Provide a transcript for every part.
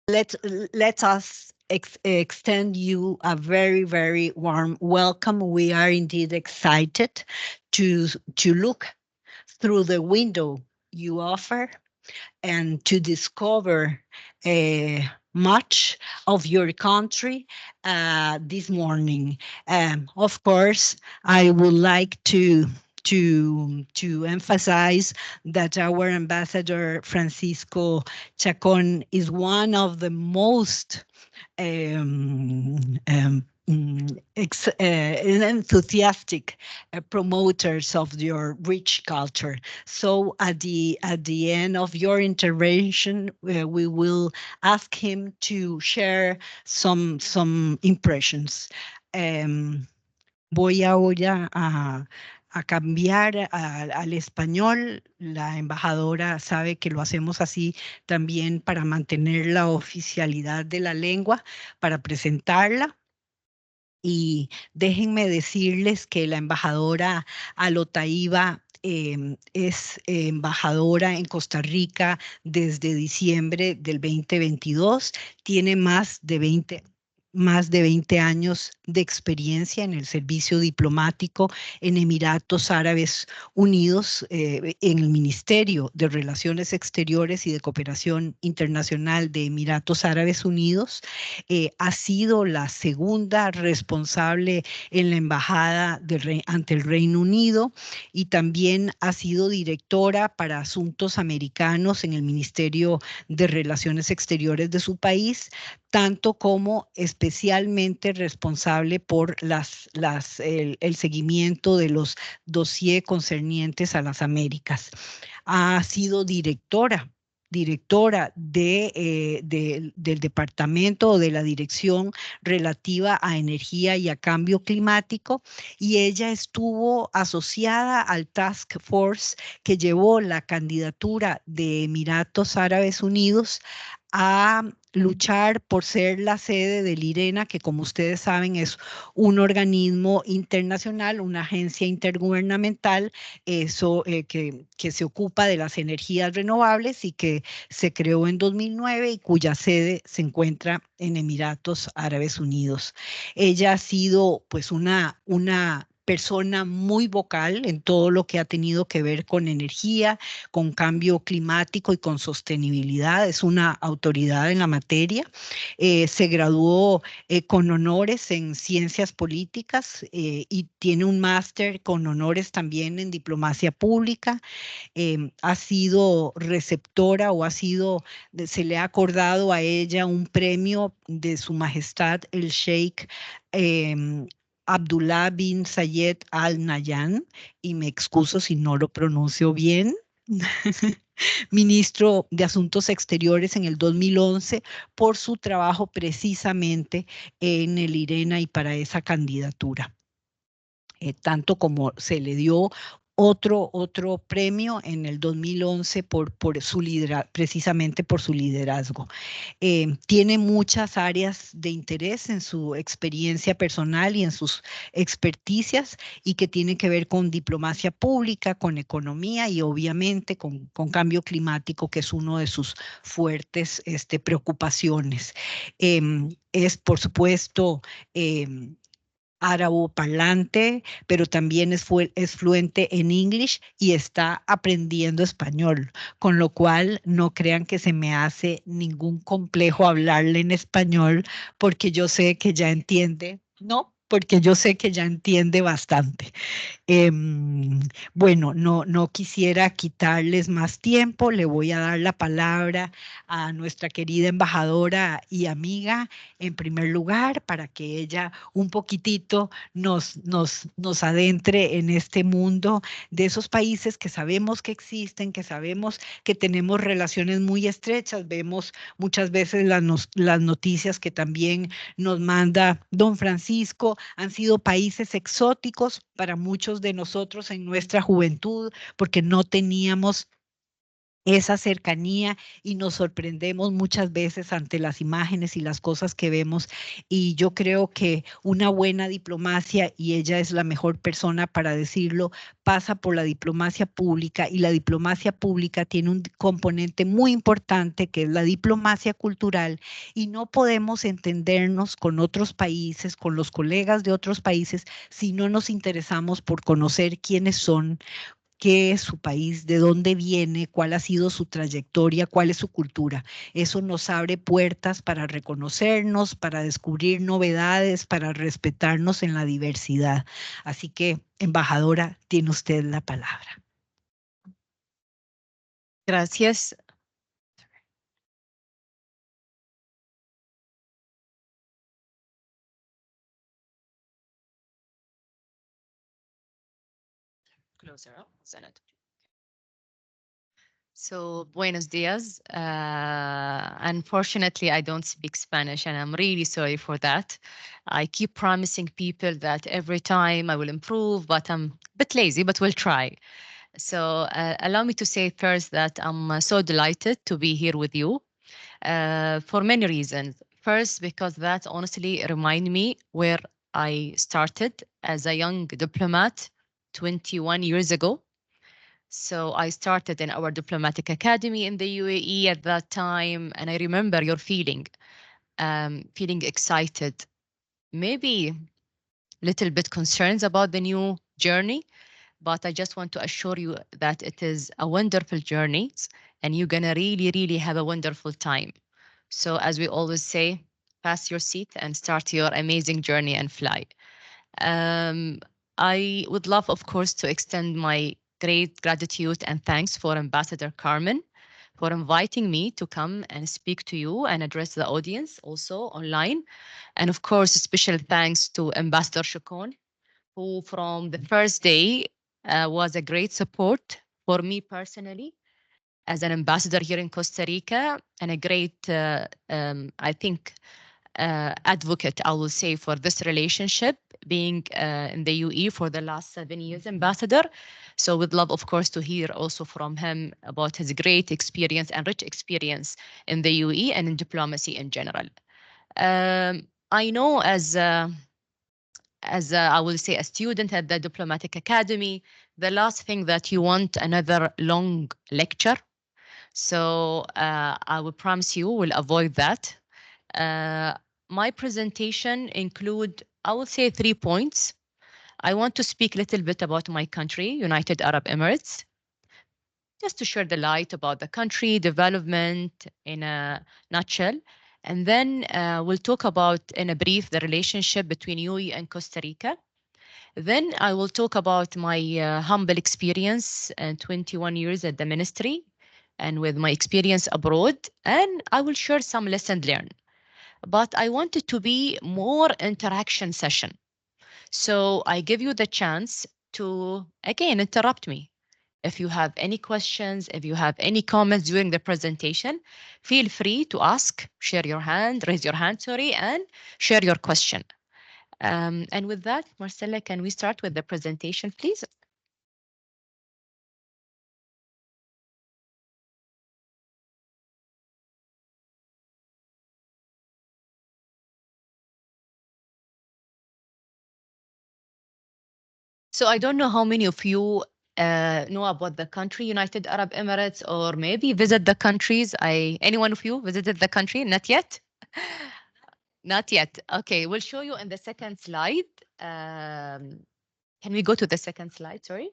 let let us extend you a very, very warm welcome. We are indeed excited to look through the window you offer and to discover uh, much of your country this morning. Of course, I would like to emphasize that our ambassador Francisco Chacon is one of the most enthusiastic promoters of your rich culture. So at the end of your intervention, we will ask him to share some impressions. Um, Voy ahora a cambiar al español. La embajadora sabe que lo hacemos así también para mantener la oficialidad de la lengua, para presentarla. Y déjenme decirles que la embajadora Al Otaiba es embajadora en Costa Rica desde diciembre del 2022. Tiene más de 20 años de experiencia en el servicio diplomático en Emiratos Árabes Unidos, en el Ministerio de Relaciones Exteriores y de Cooperación Internacional de Emiratos Árabes Unidos. Ha sido la segunda responsable en la embajada ante el Reino Unido y también ha sido directora para asuntos americanos en el Ministerio de Relaciones Exteriores de su país, tanto como especialmente responsable por el seguimiento de los dossiers concernientes a las Américas. Ha sido directora del departamento o de la dirección relativa a energía y a cambio climático, y ella estuvo asociada al Task Force que llevó la candidatura de Emiratos Árabes Unidos a luchar por ser la sede del IRENA, que como ustedes saben es un organismo internacional, una agencia intergubernamental que se ocupa de las energías renovables y que se creó en 2009 y cuya sede se encuentra en Emiratos Árabes Unidos. Ella ha sido pues una persona muy vocal en todo lo que ha tenido que ver con energía, con cambio climático y con sostenibilidad. Es una autoridad en la materia. Se graduó con honores en ciencias políticas y tiene un máster con honores también en diplomacia pública. Ha sido receptora o se le ha acordado a ella un premio de Su Majestad el Sheikh Abdullah bin Zayed Al Nahyan, y me excuso si no lo pronuncio bien, ministro de Asuntos Exteriores en el 2011, por su trabajo precisamente en el IRENA y para esa candidatura. Tanto como se le dio otro premio en el 2011 por su precisamente por su liderazgo. Tiene muchas áreas de interés en su experiencia personal y en sus experticias, y que tienen que ver con diplomacia pública, con economía y obviamente con cambio climático, que es uno de sus fuertes preocupaciones. Es, por supuesto, árabe parlante, pero también es fluente en English y está aprendiendo español, con lo cual no crean que se me hace ningún complejo hablarle en español, porque yo sé que ya entiende, ¿no? Porque yo sé que ya entiende bastante. Em, bueno, no quisiera quitarles más tiempo. Le voy a dar la palabra a nuestra querida embajadora y amiga, en primer lugar, para que ella un poquitito nos adentre en este mundo de esos países que sabemos que existen, que sabemos que tenemos relaciones muy estrechas. Vemos muchas veces las noticias que también nos manda don Francisco. Han sido países exóticos para muchos de nosotros en nuestra juventud, porque no teníamos esa cercanía y nos sorprendemos muchas veces ante las imágenes y las cosas que vemos. Y yo creo que una buena diplomacia, y ella es la mejor persona para decirlo, pasa por la diplomacia pública, y la diplomacia pública tiene un componente muy importante que es la diplomacia cultural, y no podemos entendernos con otros países, con los colegas de otros países, si no nos interesamos por conocer quiénes son, qué es su país, de dónde viene, cuál ha sido su trayectoria, cuál es su cultura. Eso nos abre puertas para reconocernos, para descubrir novedades, para respetarnos en la diversidad. Así que, embajadora, tiene usted la palabra. Gracias. Closer up, Senate. So, buenos dias. Unfortunately, I don't speak Spanish, and I'm really sorry for that. I keep promising people that every time I will improve, but I'm a bit lazy, but we'll try. So, allow me to say first that I'm so delighted to be here with you for many reasons. First, because that honestly remind me where I started as a young diplomat 21 years ago. So I started in our diplomatic academy in the UAE at that time, and I remember your feeling, feeling excited, maybe little bit concerns about the new journey, but I just want to assure you that it is a wonderful journey, and you're gonna really, really have a wonderful time. So as we always say, pass your seat and start your amazing journey and fly. Um, I would love, of course, to extend my great gratitude and thanks for Ambassador Carmen for inviting me to come and speak to you and address the audience also online. And of course, a special thanks to Ambassador Shukon, who from the first day was a great support for me personally as an ambassador here in Costa Rica and a great, I think, advocate, I will say, for this relationship, being in the UAE for the last 7 years ambassador. So we'd love, of course, to hear also from him about his great experience and rich experience in the UAE and in diplomacy in general. I know as I will say a student at the diplomatic academy, the last thing that you want another long lecture. So I will promise you will avoid that. Uh, my presentation include, I would say, 3 points. I want to speak a little bit about my country, United Arab Emirates, just to share the light about the country development in a nutshell. And then we'll talk about, in a brief, the relationship between UAE and Costa Rica. Then I will talk about my humble experience and 21 years at the ministry and with my experience abroad. And I will share some lessons learned, but I want it to be more interaction session. So I give you the chance to, again, interrupt me. If you have any questions, if you have any comments during the presentation, feel free to ask, share your hand, raise your hand, sorry, and share your question. And with that, Marcella, can we start with the presentation, please? So I don't know how many of you know about the country, United Arab Emirates, or maybe visit the countries. Any one of you visited the country? Not yet? Not yet. Okay, we'll show you in the second slide. Can we go to the second slide? Sorry.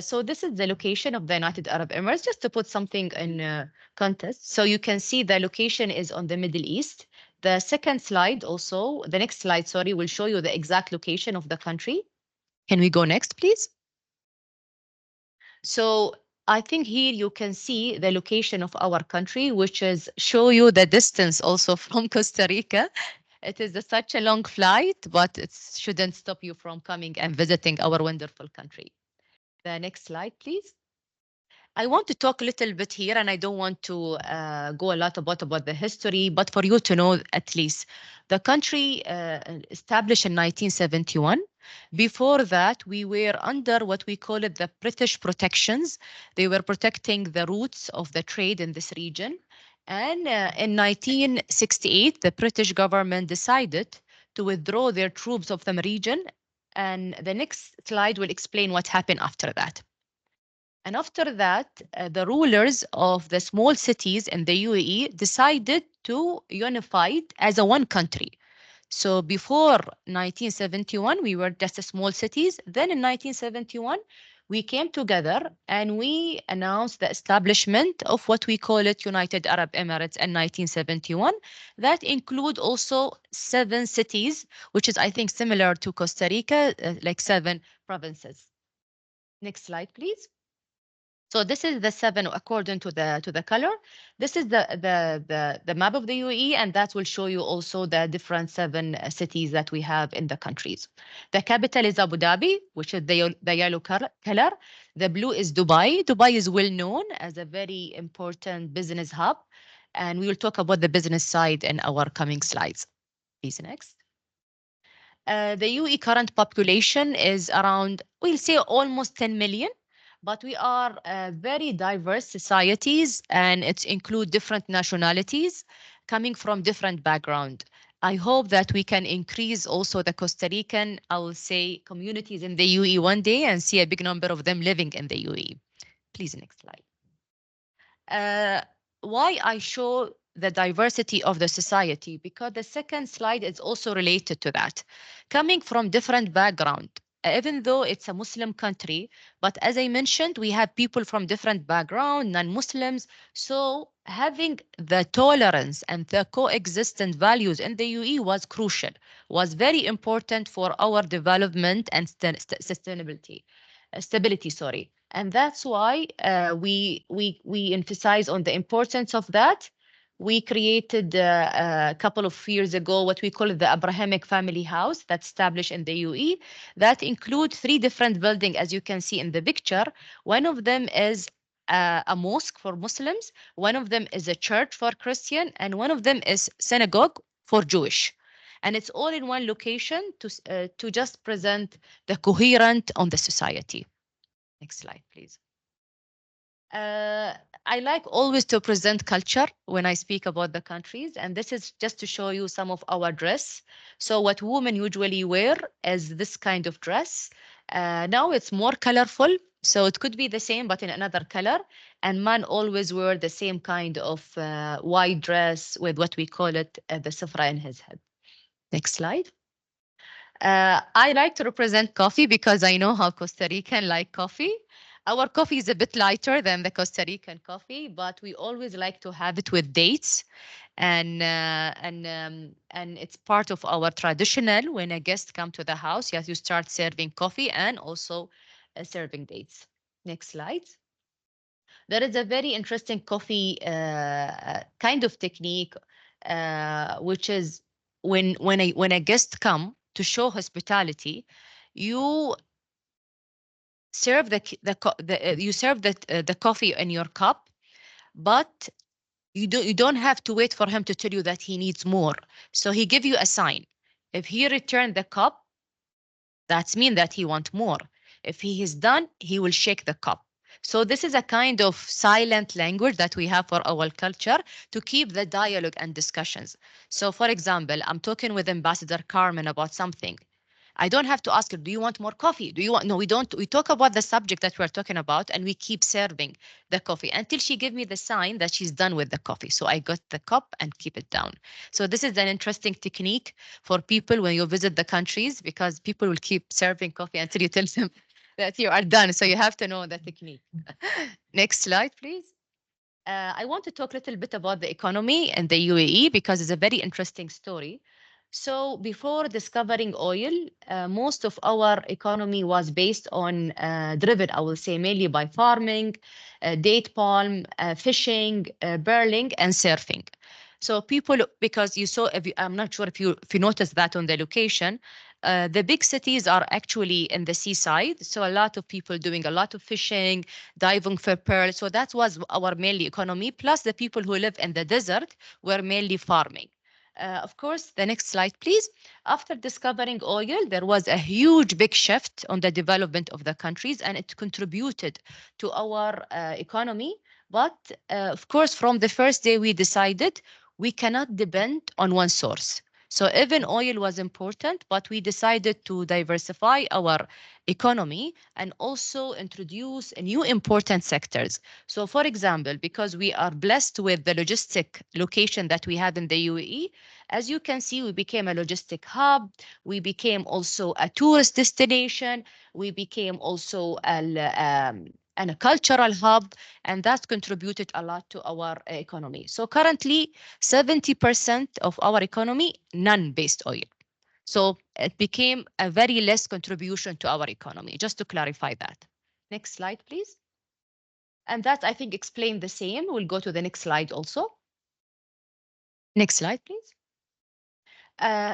So this is the location of the United Arab Emirates, just to put something in context. So you can see the location is on the Middle East. The second slide also, the next slide, sorry, will show you the exact location of the country. Can we go next, please? So I think here you can see the location of our country, which is show you the distance also from Costa Rica. It is such a long flight, but it shouldn't stop you from coming and visiting our wonderful country. The next slide, please. I want to talk a little bit here, and I don't want to go a lot about the history, but for you to know at least. The country established in 1971. Before that, we were under what we call it the British protections. They were protecting the routes of the trade in this region. And in 1968, the British government decided to withdraw their troops of the region. And the next slide will explain what happened after that. And after that, the rulers of the small cities in the UAE decided to unify as a one country. So before 1971, we were just a small cities. Then in 1971, we came together and we announced the establishment of what we call it United Arab Emirates in 1971. That include also 7 cities, which is, I think, similar to Costa Rica, like 7 provinces. Next slide, please. So this is the 7 according to the color. This is the map of the UAE, and that will show you also the different 7 cities that we have in the countries. The capital is Abu Dhabi, which is the yellow color. The blue is Dubai. Dubai is well known as a very important business hub, and we will talk about the business side in our coming slides. Please next. The UAE current population is around, we'll say almost 10 million, but we are very diverse societies and it include different nationalities coming from different background. I hope that we can increase also the Costa Rican, I will say, communities in the UAE one day and see a big number of them living in the UAE. Please, next slide. Uh, why I show the diversity of the society, because the second slide is also related to that. Coming from different background, even though it's a Muslim country, but as I mentioned, we have people from different background, non-Muslims. So having the tolerance and the coexistent values in the UAE was crucial, was very important for our development and sustainability, stability, sorry. And that's why we emphasize on the importance of that. We created a couple of years ago what we call the Abrahamic Family House that's established in the UAE. That includes 3 different buildings, as you can see in the picture. One of them is a mosque for Muslims, one of them is a church for Christian, and one of them is synagogue for Jewish. And it's all in one location to just present the coherent on the society. Next slide, please. Uh, I like always to present culture when I speak about the countries, and this is just to show you some of our dress. So what women usually wear is this kind of dress. Now it's more colorful, so it could be the same but in another color. And man always wear the same kind of white dress with what we call it the safra in his head. Next slide. I like to represent coffee because I know how Costa Rican like coffee. Our coffee is a bit lighter than the Costa Rican coffee, but we always like to have it with dates, and it's part of our traditional. When a guest come to the house, yes, you start serving coffee and also serving dates. Next slide. There is a very interesting coffee kind of technique, which is when a guest come to show hospitality, you serve you serve the coffee in your cup, but you don't have to wait for him to tell you that he needs more. So he give you a sign. If he return the cup, that's mean that he want more. If he is done, he will shake the cup. So this is a kind of silent language that we have for our culture to keep the dialogue and discussions. So for example, I'm talking with Ambassador Carmen about something. I don't have to ask her, do you want more coffee? Do you want? No, we don't. We talk about the subject that we're talking about and we keep serving the coffee until she give me the sign that she's done with the coffee. So I got the cup and keep it down. So this is an interesting technique for people when you visit the countries, because people will keep serving coffee until you tell them that you are done. So you have to know the technique. Next slide, please. I want to talk a little bit about the economy and the UAE because it's a very interesting story. So before discovering oil, most of our economy was based on driven, I will say, mainly by farming, date palm, fishing, burling, and surfing. So people, because you saw, I'm not sure if you noticed that on the location, the big cities are actually in the seaside. So a lot of people doing a lot of fishing, diving for pearls. So that was our mainly economy. Plus the people who live in the desert were mainly farming. Of course, the next slide, please. After discovering oil, there was a huge big shift on the development of the countries, and it contributed to our economy. But of course, from the first day, we decided we cannot depend on one source. So even oil was important, but we decided to diversify our economy and also introduce new important sectors. So for example, because we are blessed with the logistic location that we have in the UAE, as you can see, we became a logistic hub. We became also a tourist destination. We became also and a cultural hub, and that contributed a lot to our economy. So currently, 70% of our economy, non-based oil. So it became a very less contribution to our economy, just to clarify that. Next slide, please. And that, I think, explained the same. We'll go to the next slide also. Next slide, please.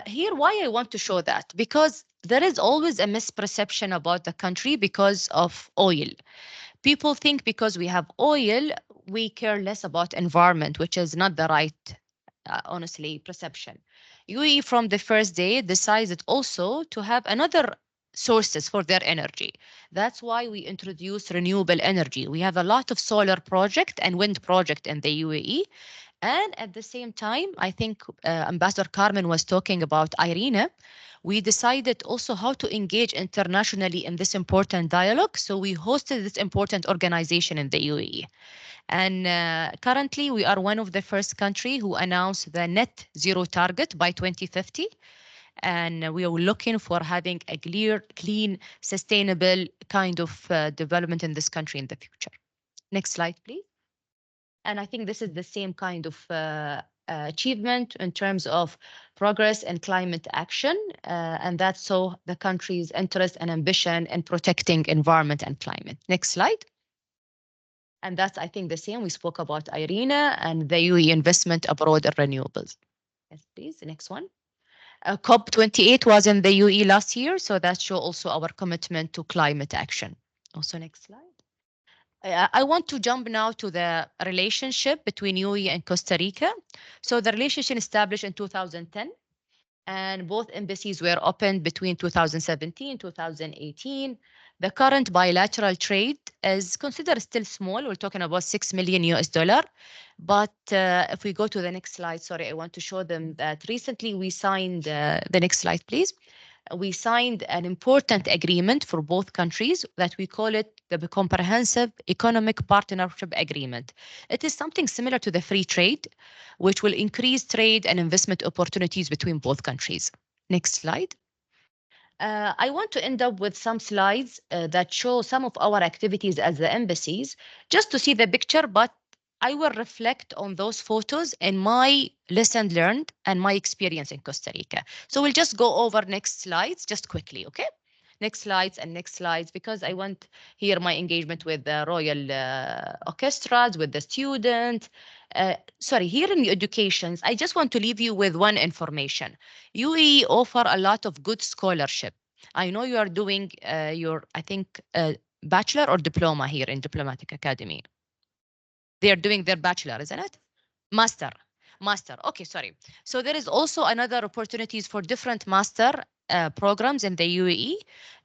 Here, why I want to show that? Because there is always a misperception about the country because of oil. People think because we have oil, we care less about environment, which is not the right, honestly, perception. UAE from the first day decided also to have another sources for their energy. That's why we introduced renewable energy. We have a lot of solar project and wind project in the UAE. And at the same time, I think Ambassador Carmen was talking about IRENA. We decided also how to engage internationally in this important dialogue. So we hosted this important organization in the UAE. And currently, we are one of the first country who announced the net zero target by 2050. And we are looking for having a clear, clean, sustainable kind of development in this country in the future. Next slide, please. And I think this is the same kind of achievement in terms of progress and climate action. And that's so the country's interest and ambition in protecting environment and climate. Next slide. And that's, I think, the same. We spoke about IRENA and the UAE investment abroad in renewables. Yes, please. The next one. COP28 was in the UAE last year, so that shows also our commitment to climate action. Also, next slide. I want to jump now to the relationship between UAE and Costa Rica. So the relationship established in 2010, and both embassies were opened between 2017 2018. The current bilateral trade is considered still small. We're talking about 6 million US dollar. But if we go to the next slide, sorry, I want to show them that recently we signed, the next slide, please. We signed an important agreement for both countries that we call it the Comprehensive Economic Partnership Agreement. It is something similar to the free trade, which will increase trade and investment opportunities between both countries. Next slide. I want to end up with some slides that show some of our activities as the embassies, just to see the picture, but I will reflect on those photos and my lesson learned and my experience in Costa Rica. So we'll just go over next slides just quickly, okay? Next slides and next slides, because I want here my engagement with the Royal Orchestras, with the student. Sorry, here in the educations, I just want to leave you with one information. UAE offer a lot of good scholarship. I know you are doing your, I think, bachelor or diploma here in Diplomatic Academy. They are doing their bachelor, isn't it? Master. Master. Okay, sorry. So there is also another opportunities for different master programs in the UAE.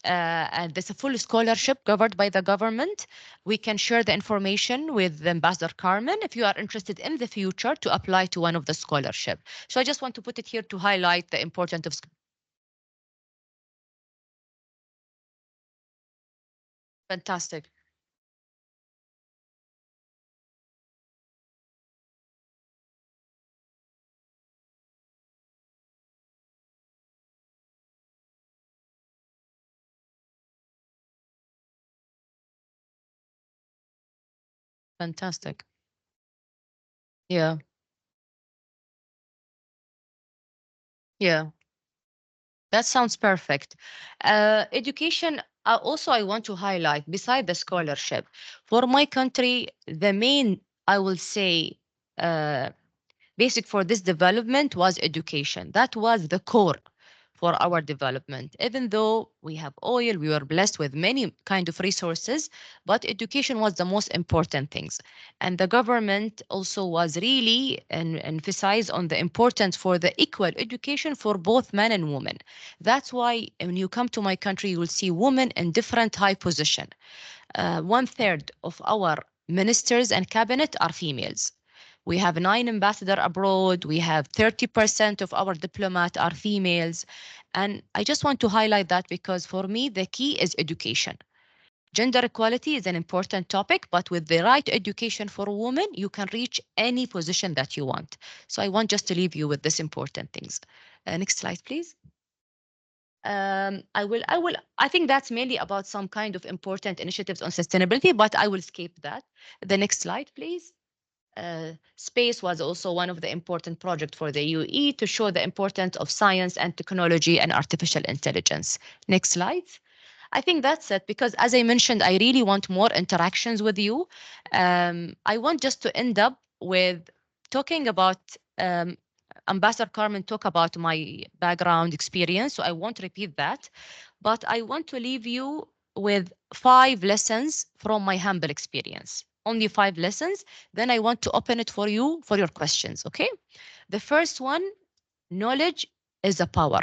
And there's a full scholarship covered by the government. We can share the information with Ambassador Carmen if you are interested in the future to apply to one of the scholarship. So I just want to put it here to highlight the importance of fantastic. Fantastic. Yeah. Yeah. That sounds perfect. Education, also, I want to highlight, beside the scholarship, for my country, the main, I will say, uh, basic for this development was education. That was the core for our development. Even though we have oil, we were blessed with many kind of resources, but education was the most important things. And the government also was really emphasized on the importance for the equal education for both men and women. That's why when you come to my country, you will see women in different high position. 1/3 of our ministers and cabinet are females. We have 9 ambassadors abroad. We have 30% of our diplomats are females. And I just want to highlight that because for me, the key is education. Gender equality is an important topic, but with the right education for women, you can reach any position that you want. So I want just to leave you with this important things. Next slide, please. I think that's mainly about some kind of important initiatives on sustainability, but I will skip that. The next slide, please. Space was also one of the important projects for the UAE to show the importance of science and technology and artificial intelligence. Next slide. I think that's it because, as I mentioned, I really want more interactions with you. I want just to end up with talking about Ambassador Carmen talk about my background experience, so I won't repeat that. But I want to leave you with 5 lessons from my humble experience. Only 5 lessons. Then I want to open it for you for your questions. Okay. The first one, knowledge is a power.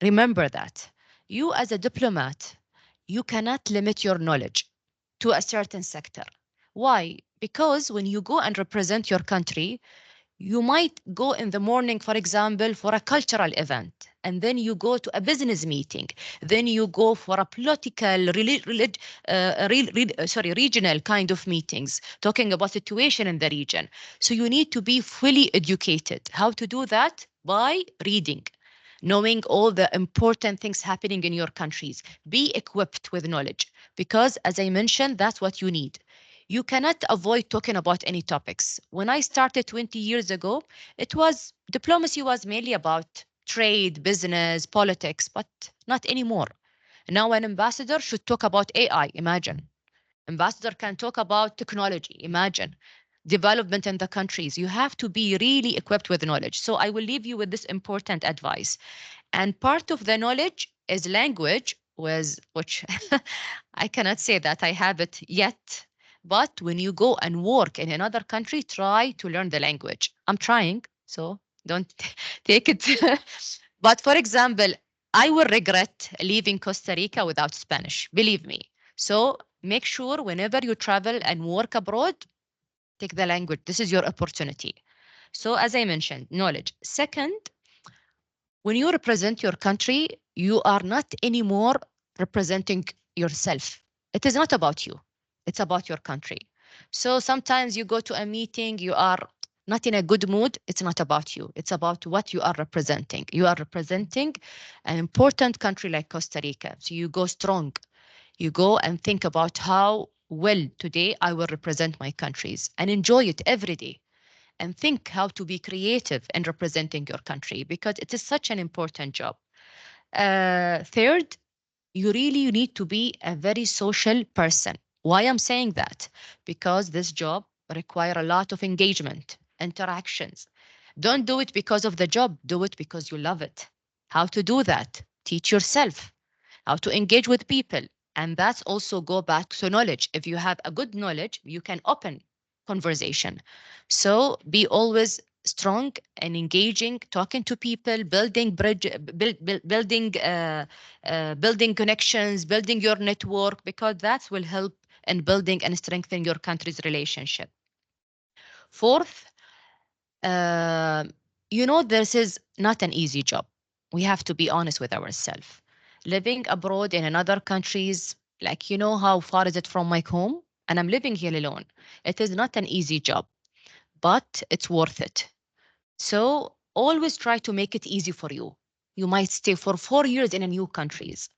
Remember that. You, as a diplomat, you cannot limit your knowledge to a certain sector. Why? Because when you go and represent your country, you might go in the morning, for example, for a cultural event, and then you go to a business meeting, then you go for a political, regional kind of meetings, talking about situation in the region. So you need to be fully educated. How to do that? By reading, knowing all the important things happening in your countries. Be equipped with knowledge because, as I mentioned, that's what you need. You cannot avoid talking about any topics. When I started 20 years ago, it was diplomacy was mainly about trade, business, politics, but not anymore. Now an ambassador should talk about AI, imagine. Ambassador can talk about technology, imagine. Development in the countries. You have to be really equipped with knowledge. So I will leave you with this important advice. And part of the knowledge is language, which I cannot say that I have it yet. But when you go and work in another country, try to learn the language. I'm trying, so don't take it. But for example, I will regret leaving Costa Rica without Spanish, believe me. So make sure whenever you travel and work abroad, take the language. This is your opportunity. So as I mentioned, knowledge. Second, when you represent your country, you are not anymore representing yourself. It is not about you. It's about your country. So sometimes you go to a meeting, you are not in a good mood. It's not about you. It's about what you are representing. You are representing an important country like Costa Rica. So you go strong. You go and think about how well today I will represent my countries and enjoy it every day and think how to be creative in representing your country because it is such an important job. Third, you need to be a very social person. Why I'm saying that? Because this job require a lot of engagement, interactions. Don't do it because of the job, do it because you love it. How to do that? Teach yourself how to engage with people. And that's also go back to knowledge. If you have a good knowledge, you can open conversation. So be always strong and engaging, talking to people, building connections, building your network, because that will help in building and strengthening your country's relationship. Fourth, uh, this is not an easy job. We have to be honest with ourselves. Living abroad in another countries, like how far is it from my home? And I'm living here alone. It is not an easy job, but it's worth it. So always try to make it easy for you. You might stay for 4 years in a new countries.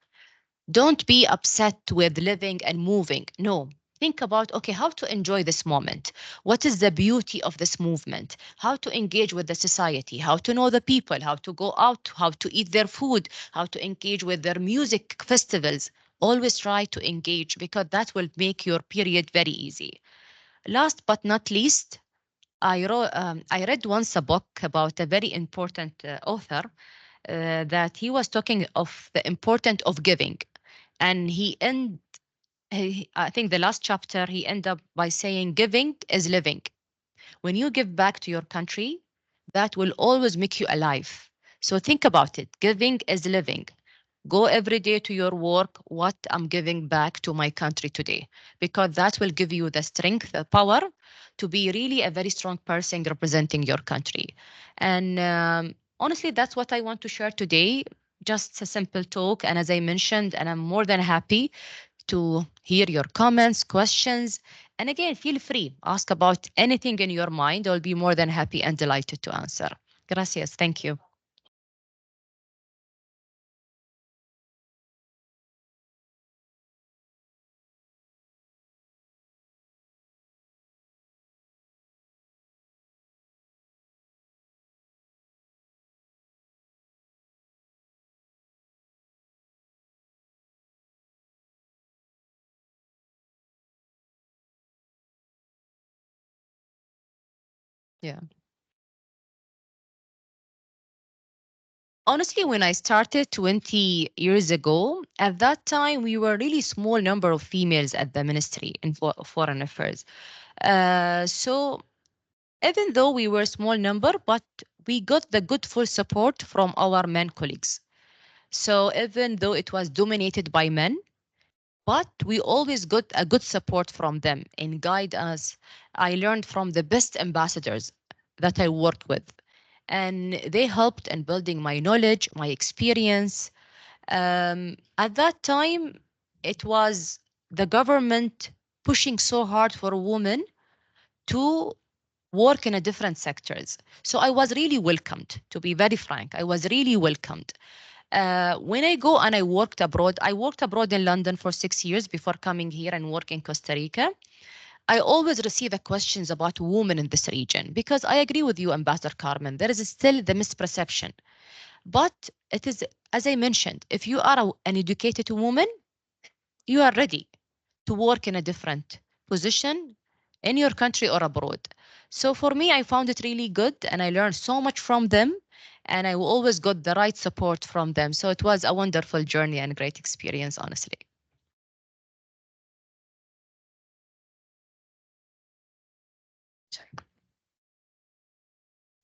Don't be upset with living and moving. No. Think about, okay, how to enjoy this moment. What is the beauty of this movement? How to engage with the society, how to know the people, how to go out, how to eat their food, how to engage with their music festivals. Always try to engage because that will make your period very easy. Last but not least, I read once a book about a very important author. that he was talking of the importance of giving, and I think the last chapter he ended up by saying giving is living. When you give back to your country, that will always make you alive. So think about it. Giving is living. Go every day to your work, what I'm giving back to my country today, because that will give you the strength, the power to be really a very strong person representing your country. And honestly, that's what I want to share today. Just a simple talk. And as I mentioned, and I'm more than happy to hear your comments, questions. And again, feel free, ask about anything in your mind. I'll be more than happy and delighted to answer. Gracias. Thank you. Yeah. Honestly, when I started 20 years ago, at that time, we were really small number of females at the ministry in foreign affairs. So even though we were a small number, but we got the good full support from our men colleagues. So even though it was dominated by men, but we always got a good support from them and guide us. I learned from the best ambassadors that I worked with, and they helped in building my knowledge, my experience. At that time, it was the government pushing so hard for women to work in a different sectors. So I was really welcomed, to be very frank. I was really welcomed. When I go and I worked abroad in London for 6 years before coming here and work in Costa Rica. I always receive questions about women in this region because I agree with you, Ambassador Carmen. There is still the misperception. But it is, as I mentioned, if you are an educated woman, you are ready to work in a different position in your country or abroad. So for me, I found it really good and I learned so much from them and I always got the right support from them. So it was a wonderful journey and great experience, honestly.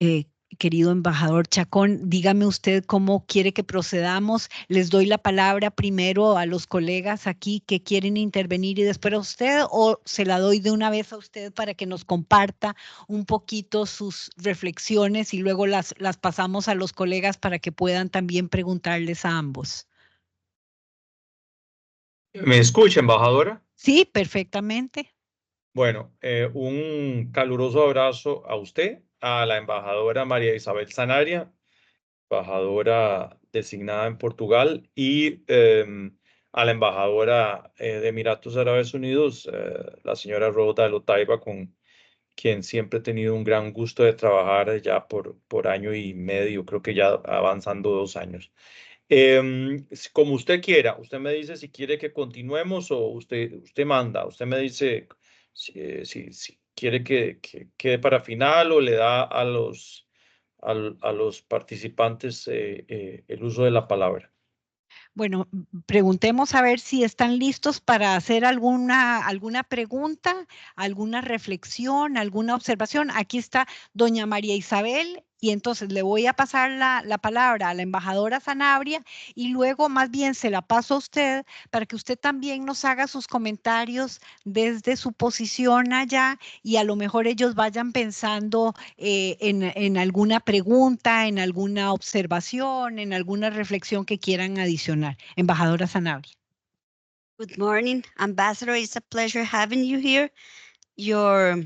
Eh, Querido embajador Chacón, dígame usted cómo quiere que procedamos. Les doy la palabra primero a los colegas aquí que quieren intervenir y después a usted, o se la doy de una vez a usted para que nos comparta un poquito sus reflexiones y luego las pasamos a los colegas para que puedan también preguntarles a ambos. ¿Me escucha, embajadora? Sí, perfectamente. Bueno, un caluroso abrazo a usted, a la embajadora María Isabel Sanabria, embajadora designada en Portugal, y a la embajadora de Emiratos Árabes Unidos, la señora Rawdha Al Otaiba, con quien siempre he tenido un gran gusto de trabajar ya por año y medio, creo que ya avanzando 2 años. Como usted quiera, usted me dice si quiere que continuemos o usted manda, usted me dice si quiere que quede para final o le da a los participantes el uso de la palabra. Bueno, preguntemos a ver si están listos para hacer alguna pregunta, alguna reflexión, alguna observación. Aquí está doña María Isabel y entonces le voy a pasar la palabra a la embajadora Sanabria y luego más bien se la paso a usted para que usted también nos haga sus comentarios desde su posición allá y a lo mejor ellos vayan pensando en alguna pregunta, en alguna observación, en alguna reflexión que quieran adicionar. Embajadora Sanabria. Good morning, Ambassador. It's a pleasure having you here. The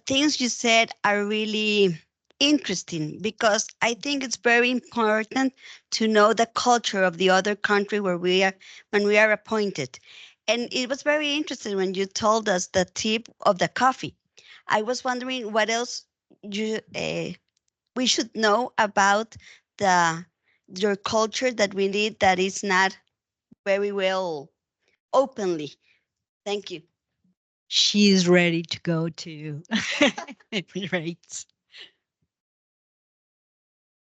things you said are really interesting because I think it's very important to know the culture of the other country where we are when we are appointed. And it was very interesting when you told us the tip of the coffee. I was wondering what else we should know about the your culture that we need that is not very well openly. Thank you. She's ready to go to Emirates.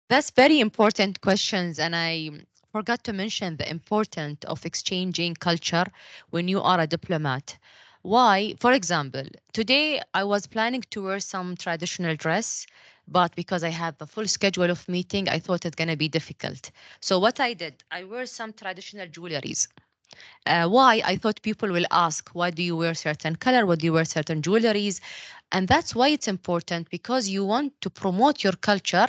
That's very important questions, and I forgot to mention the importance of exchanging culture when you are a diplomat. Why? For example, today I was planning to wear some traditional dress, but because I have a full schedule of meeting, I thought it's gonna be difficult. So what I did, I wear some traditional jewelries. Why? I thought people will ask, why do you wear certain color? Why do you wear certain jewelries? And that's why it's important, because you want to promote your culture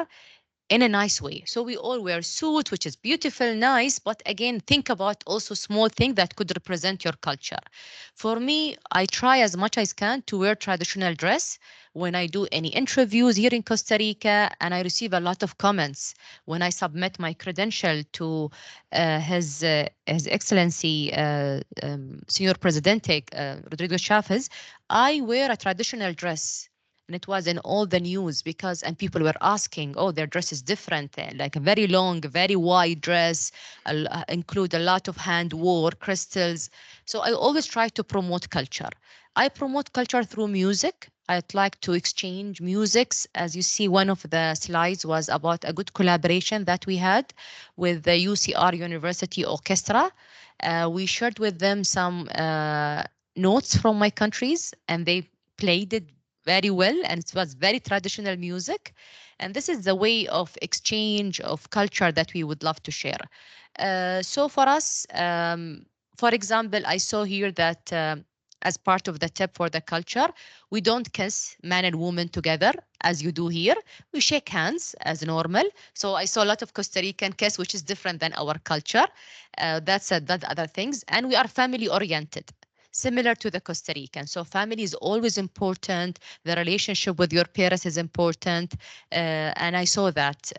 in a nice way. So we all wear suit, which is beautiful, nice, but again, think about also small thing that could represent your culture. For me, I try as much as can to wear traditional dress when I do any interviews here in Costa Rica, and I receive a lot of comments when I submit my credential to His Excellency Senor Presidente Rodrigo Chavez. I wear a traditional dress, and it was in all the news, because and people were asking, oh, their dress is different, like a very long, very wide dress, include a lot of hand work, crystals. So I always try to promote culture. I promote culture through music. I'd like to exchange musics. As you see, one of the slides was about a good collaboration that we had with the UCR University Orchestra. We shared with them some notes from my countries, and they played it very well, and it was very traditional music. And this is the way of exchange of culture that we would love to share. So for us, for example, I saw here that as part of the tip for the culture, we don't kiss man and woman together as you do here. We shake hands as normal. So I saw a lot of Costa Rican kiss, which is different than our culture. That other things. And we are family oriented, similar to the Costa Rican. So family is always important. The relationship with your parents is important. And I saw that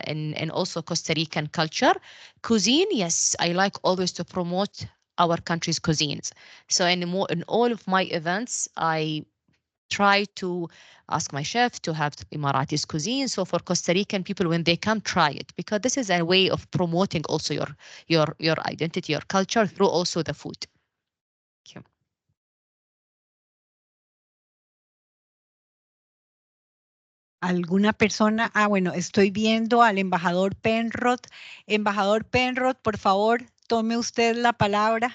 in also Costa Rican culture. Cuisine, yes, I like always to promote our country's cuisines. So in all of my events, I try to ask my chef to have Emirati's cuisine. So for Costa Rican people, when they come, try it, because this is a way of promoting also your identity, your culture through also the food. Thank you. ¿Alguna persona? Ah, bueno, estoy viendo al embajador Penrod. Embajador Penrod, por favor, tome usted la palabra.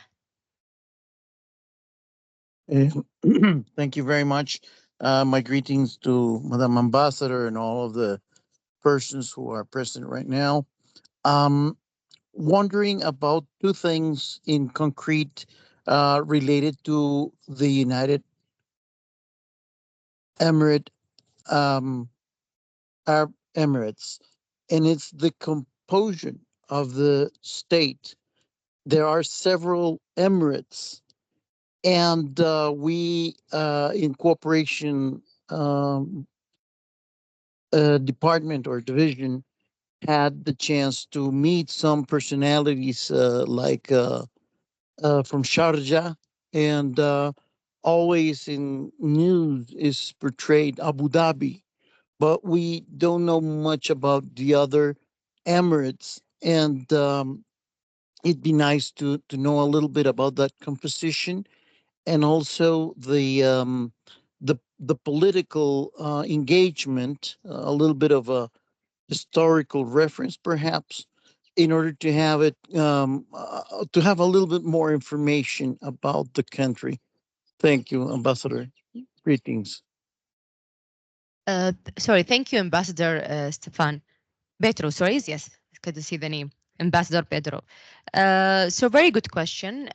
Thank you very much. My greetings to Madam Ambassador and all of the persons who are present right now. Wondering about two things in concrete related to the United Emirate Arab Emirates, and it's the composition of the state. There are several emirates, and we, in cooperation department or division, had the chance to meet some personalities from Sharjah, and always in news is portrayed Abu Dhabi, but we don't know much about the other Emirates, and it'd be nice to know a little bit about that composition, and also the political engagement, a little bit of a historical reference, perhaps, in order to have it to have a little bit more information about the country. Thank you, Ambassador. Greetings. Sorry, thank you, Ambassador Stefan. Petro, sorry, yes, it's good to see the name, Ambassador Pedro. So very good question.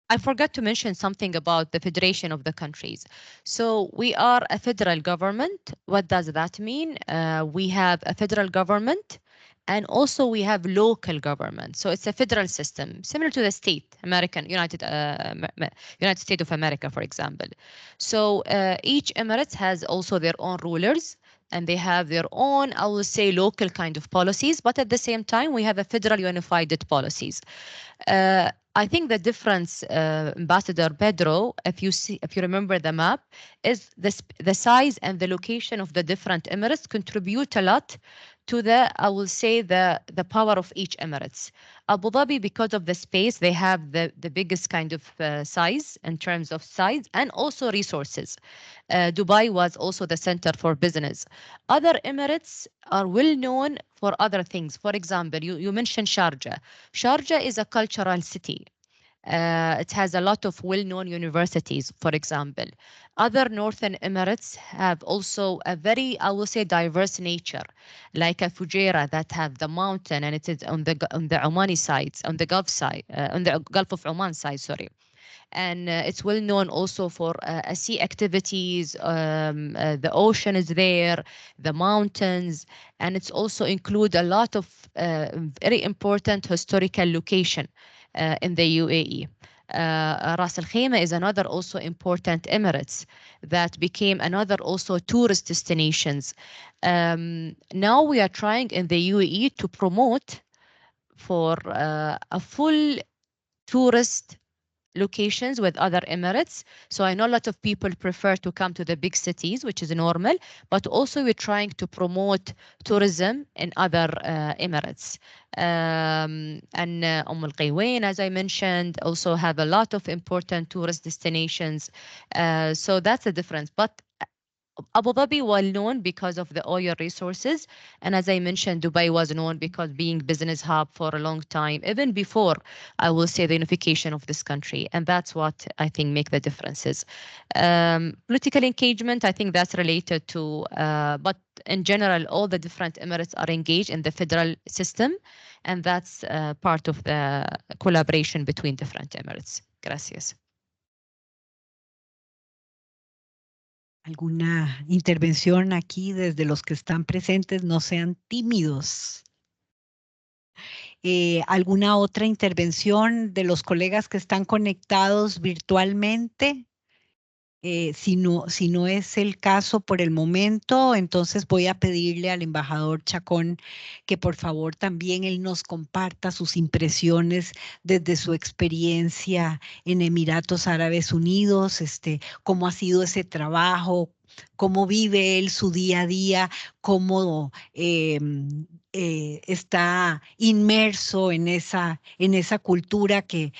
I forgot to mention something about the federation of the countries. So we are a federal government. What does that mean? We have a federal government, and also we have local government. So it's a federal system, similar to the state, United States of America, for example. So each Emirates has also their own rulers, and they have their own, I will say, local kind of policies. But at the same time, we have a federal unified policies. I think the difference, Ambassador Pedro, if you remember the map, is the size and the location of the different emirates contribute a lot to I will say, the power of each emirates. Abu Dhabi, because of the space, they have the biggest kind of size in terms of size and also resources. Dubai was also the center for business. Other emirates are well known for other things. For example, you mentioned Sharjah. Sharjah is a cultural city. It has a lot of well-known universities, for example. Other northern emirates have also a very, I will say, diverse nature, like a Fujairah that have the mountain, and it is on the Omani sides, on the Gulf side, on the Gulf of Oman side, sorry. And it's well known also for sea activities. The ocean is there, the mountains, and it's also include a lot of very important historical location in the UAE. Ras Al Khaimah is another also important emirates that became another also tourist destinations. Now we are trying in the UAE to promote for a full tourist locations with other emirates. So I know a lot of people prefer to come to the big cities, which is normal, but also we're trying to promote tourism in other emirates. And Al Qaywain, as I mentioned, also have a lot of important tourist destinations. So that's the difference. But Abu Dhabi was known because of the oil resources, and as I mentioned, Dubai was known because being business hub for a long time, even before I will say the unification of this country, and that's what I think make the differences. Political engagement, I think that's related to, but in general, all the different emirates are engaged in the federal system, and that's part of the collaboration between different emirates. Gracias. ¿Alguna intervención aquí desde los que están presentes? No sean tímidos. ¿Alguna otra intervención de los colegas que están conectados virtualmente? Si no es el caso por el momento, entonces voy a pedirle al embajador Chacón que por favor también él nos comparta sus impresiones desde su experiencia en Emiratos Árabes Unidos, cómo ha sido ese trabajo, cómo vive él su día a día, cómo está inmerso en esa cultura que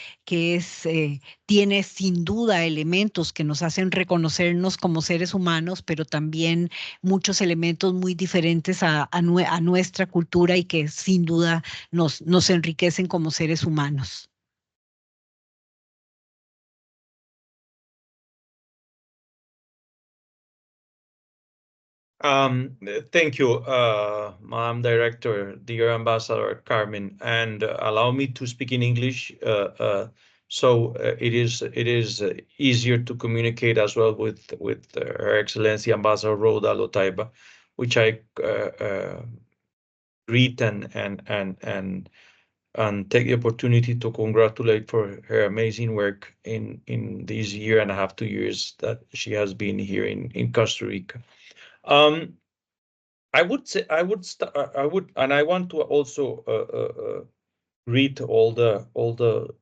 tiene sin duda elementos que nos hacen reconocernos como seres humanos, pero también muchos elementos muy diferentes a nuestra cultura y que sin duda nos enriquecen como seres humanos. Thank you, Madam Director, dear Ambassador Carmen, and allow me to speak in English. So it is easier to communicate as well with Her Excellency Ambassador Rawdha Al Otaiba, which I greet and take the opportunity to congratulate for her amazing work in these year and a half, 2 years that she has been here in Costa Rica. I would say I would, and I want to also greet all the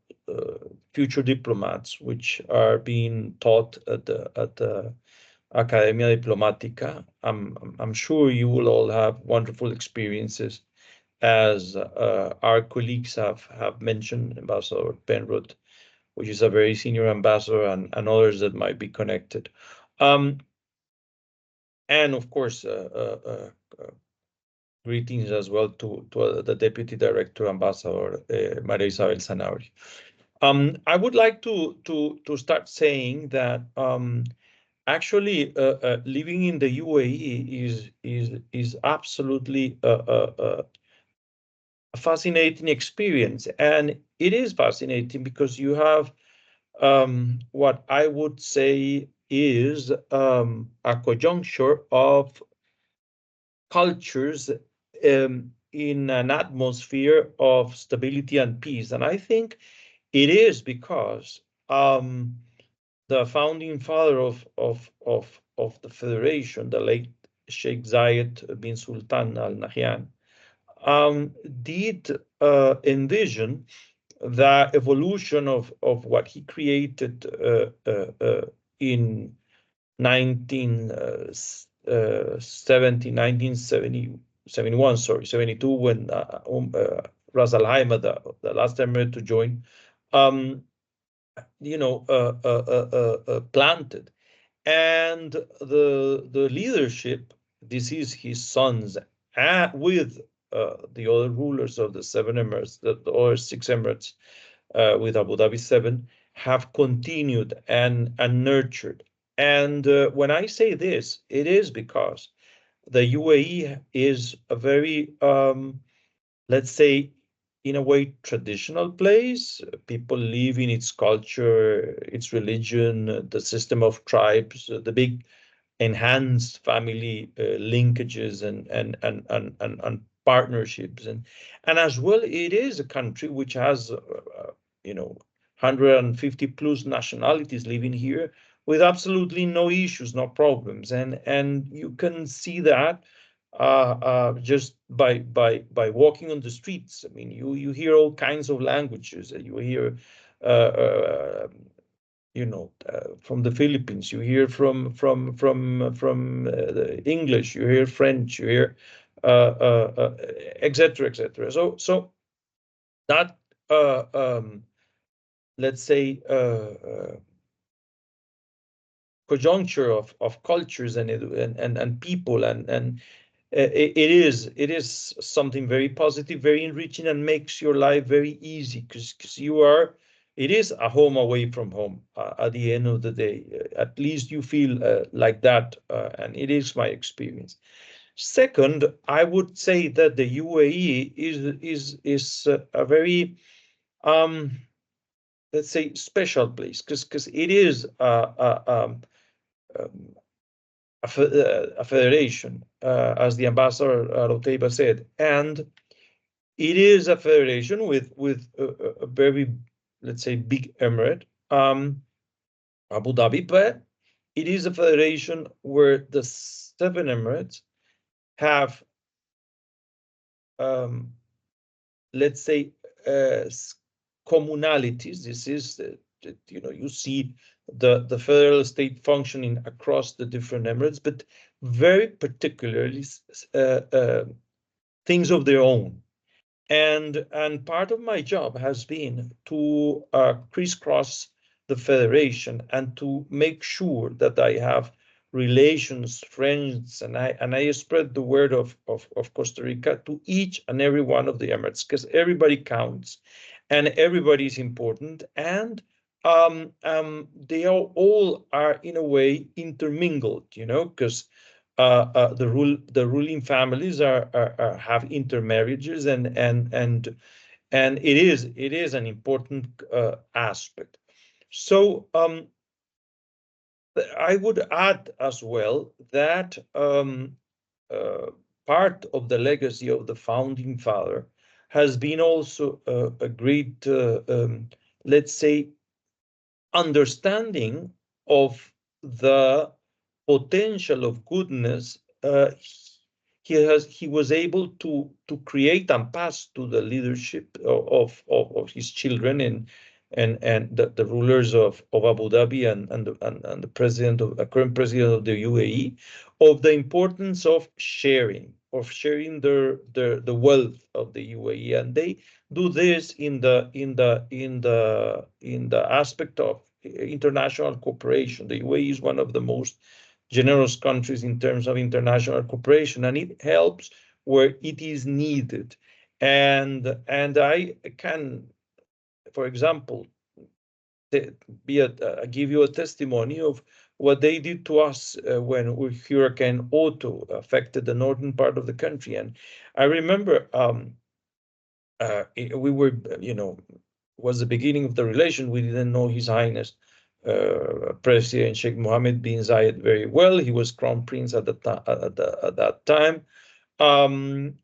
future diplomats which are being taught at the Academia Diplomática. I'm sure you will all have wonderful experiences, as our colleagues have mentioned, Ambassador Penrod, which is a very senior ambassador, and others that might be connected. And of course, greetings as well to the Deputy Director, Ambassador Maria Isabel Sanabria. I would like to start saying that actually living in the UAE is absolutely a fascinating experience, and it is fascinating because you have what I would say is a conjuncture of cultures in an atmosphere of stability and peace. And I think it is because the founding father of the federation, the late Sheikh Zayed bin Sultan Al Nahyan, did envision the evolution of what he created in 1971, sorry, 72, when Ras Al Khaimah, the last emirate to join, planted. And the leadership, this is his sons, with the other rulers of the 7 emirates, the other 6 emirates, with Abu Dhabi 7, have continued and nurtured. And when I say this, it is because the UAE is a very, let's say, in a way, traditional place. People live in its culture, its religion, the system of tribes, the big enhanced family linkages and partnerships, and as well, it is a country which has 150 plus nationalities living here with absolutely no issues, no problems, and you can see that just by walking on the streets. I mean, you hear all kinds of languages. You hear from the Philippines, you hear from the English, you hear French, you hear etc., etc. So that let's say conjuncture of cultures and people and it is something very positive, very enriching, and makes your life very easy, because it is a home away from home at the end of the day. At least you feel like that, and it is my experience. Second, I would say that the UAE is a very let's say special place, because it is a federation, as the ambassador Al Otaiba said, and it is a federation with a very, let's say, big emirate, Abu Dhabi, but it is a federation where the 7 emirates have, let's say, communalities. This is you see the federal state functioning across the different emirates, but very particularly things of their own. And part of my job has been to crisscross the federation and to make sure that I have relations, friends, and I spread the word of Costa Rica to each and every one of the emirates, because everybody counts and everybody is important, and they all are in a way intermingled, because the ruling families are have intermarriages, and it is an important aspect. So I would add as well that part of the legacy of the founding father has been also a great, let's say, understanding of the potential of goodness. He was able to create and pass to the leadership of his children and the rulers of Abu Dhabi and the president of current president of the UAE, of the importance of sharing the wealth of the UAE. And they do this in the aspect of international cooperation. The UAE is one of the most generous countries in terms of international cooperation, and it helps where it is needed. And I can, for example, give you a testimony of what they did to us when Hurricane Otto affected the northern part of the country. And I remember we were, was the beginning of the relation. We didn't know His Highness President Sheikh Mohammed bin Zayed very well. He was crown prince at that time. And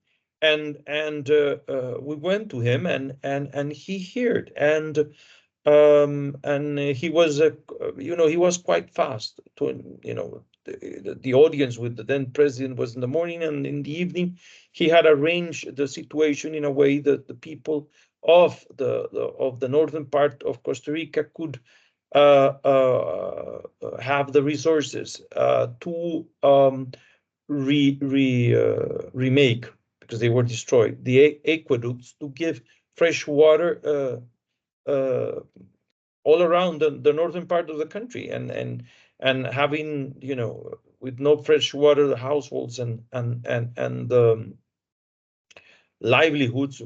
we went to him, and he heard, and he was he was quite fast to, the audience with the then president was in the morning, and in the evening he had arranged the situation in a way that the people of the northern part of Costa Rica could have the resources to remake, because they were destroyed, the aqueducts to give fresh water all around the northern part of the country, and having, you know, with no fresh water, the households and livelihoods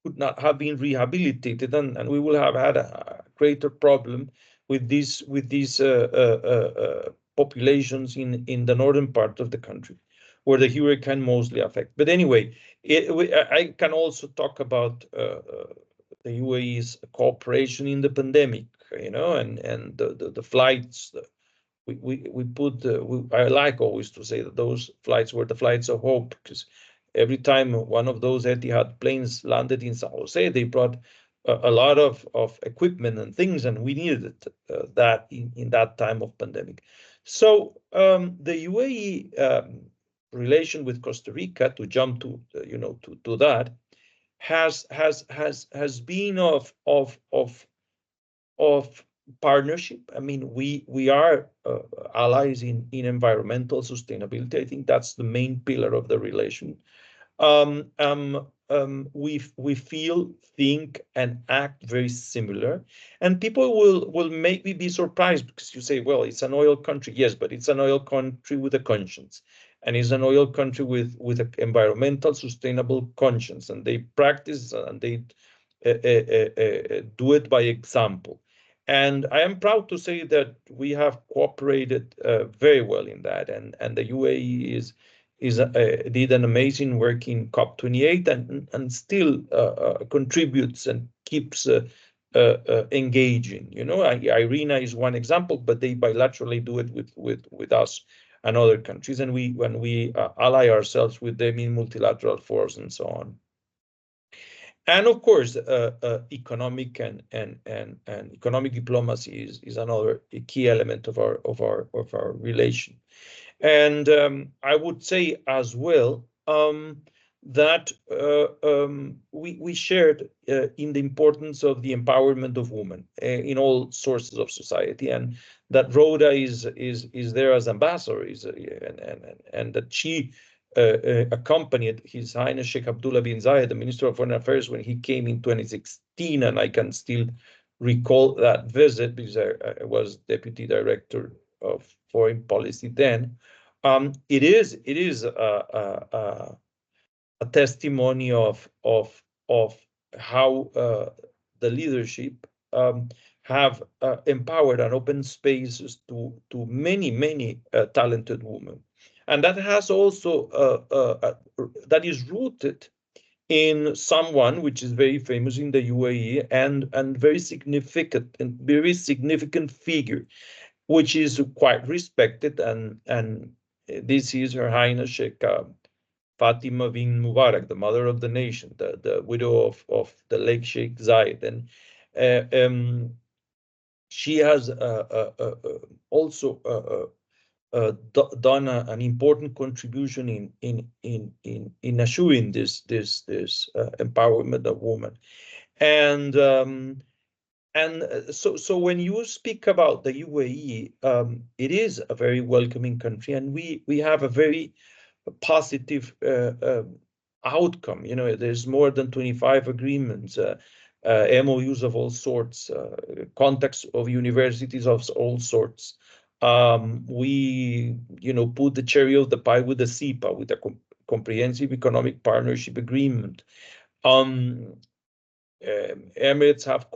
could not have been rehabilitated, and we will have had a greater problem with these populations in the northern part of the country, where the hurricane mostly affect. But anyway, I can also talk about the UAE's cooperation in the pandemic, you know, and the flights. We put, I like always to say that those flights were the flights of hope, because every time one of those Etihad planes landed in San Jose, they brought a lot of equipment and things, and we needed that in that time of pandemic. So the UAE relation with Costa Rica, to jump to to that, has been of partnership. I mean, we are allies in environmental sustainability. I think that's the main pillar of the relation. We feel, think, and act very similar, and people will maybe be surprised, because you say, well, it's an oil country. Yes, but it's an oil country with a conscience, and it's an oil country with an environmental sustainable conscience, and they practice and they do it by example. And I am proud to say that we have cooperated very well in that, and the UAE did an amazing work in COP28, and still contributes and keeps engaging. You know, IRENA is one example, but they bilaterally do it with us and other countries, and when we ally ourselves with them in multilateral forums and so on. And of course, economic and economic diplomacy is another key element of our relation. And I would say as well that we shared in the importance of the empowerment of women in all sources of society, and that Rawdha is there as ambassador, and that she accompanied His Highness Sheikh Abdullah bin Zayed, the Minister of Foreign Affairs, when he came in 2016, and I can still recall that visit because I was Deputy Director of Foreign Policy then. It is a testimony of how the leadership have empowered and opened spaces to many talented women, and that has also that is rooted in someone which is very famous in the UAE and very significant figure, which is quite respected, and this is Her Highness Sheikh Fatima bin Mubarak, the mother of the nation, the widow of the late Sheikh Zayed. And she has also done an important contribution in assuring this empowerment of women. And so when you speak about the UAE, it is a very welcoming country, and we have a very positive outcome. You know, there's more than 25 agreements, MOUs of all sorts, contacts of universities of all sorts. We, put the cherry of the pie with the CEPA, with a comprehensive economic partnership agreement. Emirates have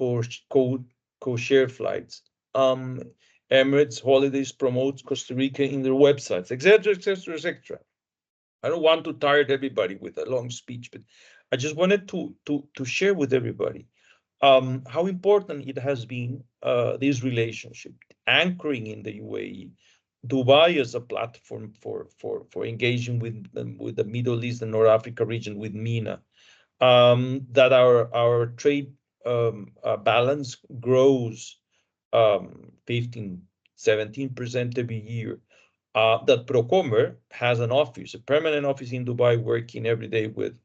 co-share flights. Emirates Holidays promotes Costa Rica in their websites, etc., etc., etc. I don't want to tire everybody with a long speech, but I just wanted to share with everybody how important it has been, this relationship, anchoring in the UAE, Dubai as a platform for engaging with the Middle East and North Africa region, with MENA, that our trade balance grows 15-17% every year. That Procomer has an office, a permanent office in Dubai, working every day with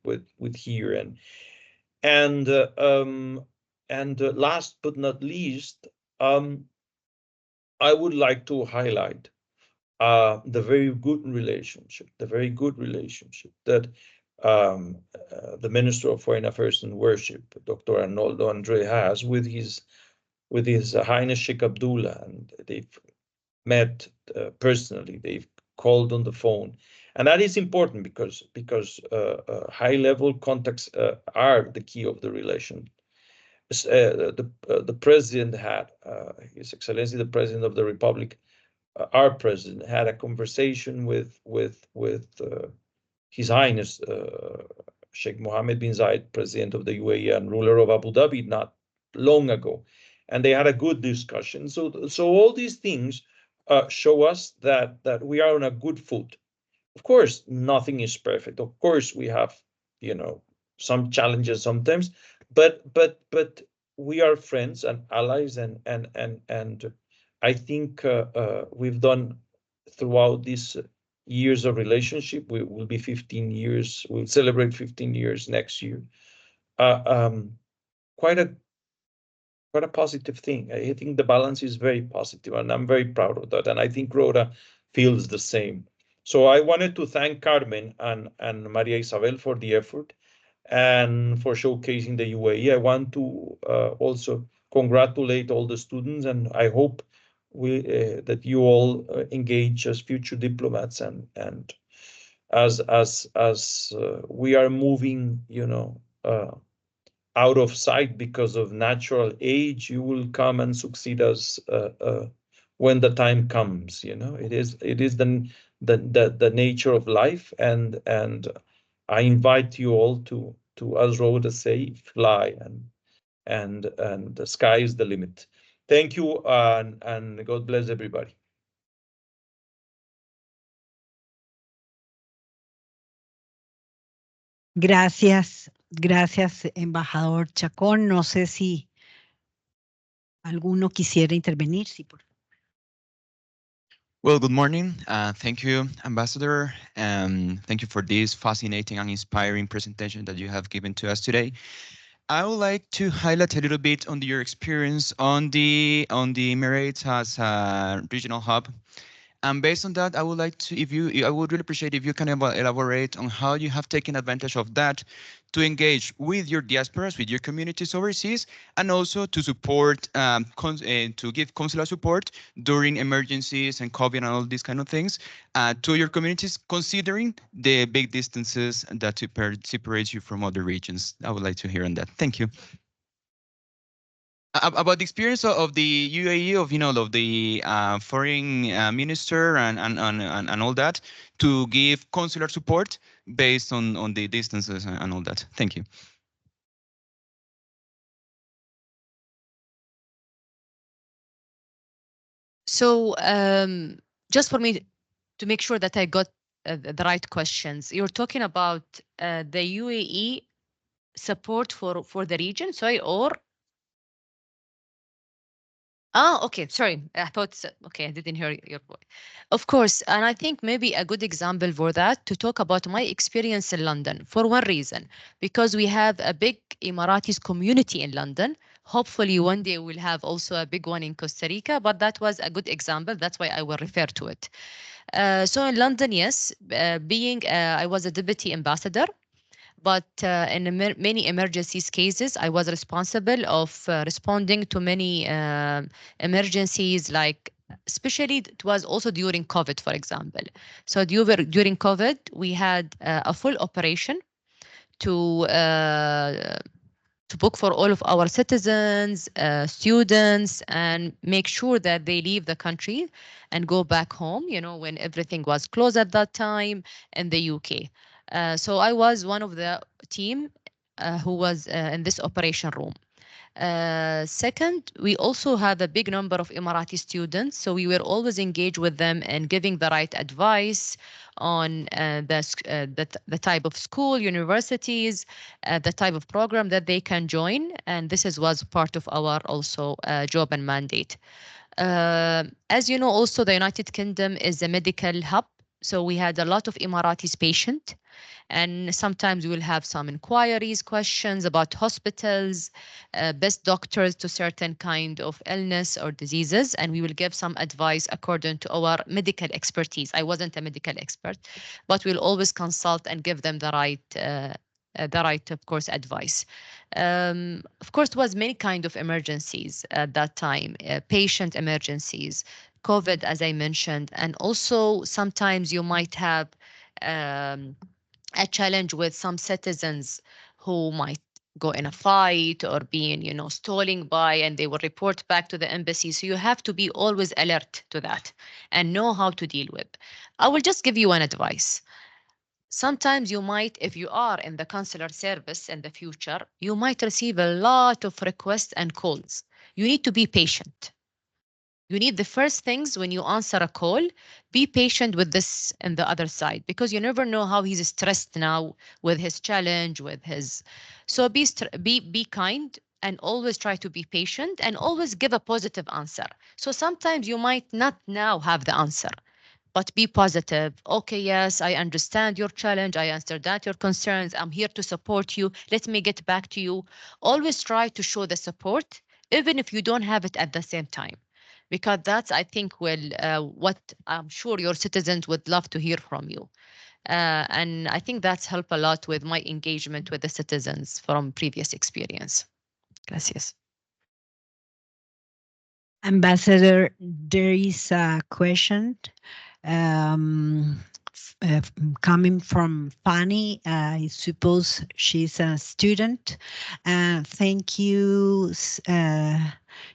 here, And last but not least, I would like to highlight the very good relationship that the Minister of Foreign Affairs and Worship, Dr. Arnoldo Andre, has with His Highness Sheikh Abdullah, and they've met personally. They've called on the phone, and that is important because high-level contacts are the key of the relation. The president had His Excellency the President of the Republic, our president, had a conversation with His Highness Sheikh Mohammed bin Zayed, President of the UAE and ruler of Abu Dhabi, not long ago, and they had a good discussion. So all these things show us that we are on a good foot. Of course, nothing is perfect. Of course, we have some challenges sometimes, but we are friends and allies, and I think we've done throughout these years of relationship. We will be 15 years. We'll celebrate 15 years next year. Quite a positive thing. I think the balance is very positive, and I'm very proud of that. And I think Rawdha feels the same. So I wanted to thank Carmen and Maria Isabel for the effort and for showcasing the UAE. I want to also congratulate all the students, and I hope that you all engage as future diplomats, and as we are moving, out of sight because of natural age, you will come and succeed us when the time comes. It is the nature of life, and I invite you all to, as Rhoda say, fly, and the sky is the limit. Thank you, and God bless everybody. Gracias, embajador Chacón. No sé si alguno quisiera intervenir. Sí, por favor. Well, good morning. Thank you, Ambassador. Thank you for this fascinating and inspiring presentation that you have given to us today. I would like to highlight a little bit on your experience on the Emirates as a regional hub. And based on that, I would like to, I would really appreciate if you can elaborate on how you have taken advantage of that to engage with your diasporas, with your communities overseas, and also to support, to give consular support during emergencies and COVID and all these kind of things to your communities, considering the big distances that separates you from other regions. I would like to hear on that. Thank you. About the experience of the UAE, of the foreign minister and all that, to give consular support based on the distances and all that. Thank you. So just for me to make sure that I got the right questions, you're talking about the UAE support for the region, sorry, or? Oh, okay. Sorry. I thought, okay, I didn't hear your point. Of course. And I think maybe a good example for that to talk about my experience in London for one reason, because we have a big Emiratis community in London. Hopefully one day we'll have also a big one in Costa Rica, but that was a good example. That's why I will refer to it. So in London, yes, I was a deputy ambassador. But in many emergencies cases, I was responsible of responding to many emergencies, like especially it was also during COVID, for example. So during COVID, we had a full operation to book for all of our citizens, students, and make sure that they leave the country and go back home, when everything was closed at that time in the UK. So I was one of the team who was in this operation room. Second, we also had a big number of Emirati students, so we were always engaged with them and giving the right advice on the type of school, universities, the type of program that they can join, and this was part of our also job and mandate. As you know, also the United Kingdom is a medical hub So we had a lot of Emiratis patient, and sometimes we will have some inquiries, questions about hospitals, best doctors to certain kind of illness or diseases, and we will give some advice according to our medical expertise. I wasn't a medical expert, but we'll always consult and give them the right, of course, advice. Of course, it was many kind of emergencies at that time, patient emergencies, COVID, as I mentioned, and also sometimes you might have um, a challenge with some citizens who might go in a fight or being, stalling by, and they will report back to the embassy. So you have to be always alert to that and know how to deal with. I will just give you one advice. Sometimes you might, if you are in the consular service in the future, you might receive a lot of requests and calls. You need to be patient. You need the first things when you answer a call, be patient with this and the other side, because you never know how he's stressed now with his challenge, with his. So be kind and always try to be patient and always give a positive answer. So sometimes you might not now have the answer, but be positive. Okay, yes, I understand your challenge. I understand your concerns. I'm here to support you. Let me get back to you. Always try to show the support, even if you don't have it at the same time, because that's, I think, what I'm sure your citizens would love to hear from you. And I think that's helped a lot with my engagement with the citizens from previous experience. Gracias. Ambassador, there is a question um, coming from Fanny. I suppose she's a student. Thank you.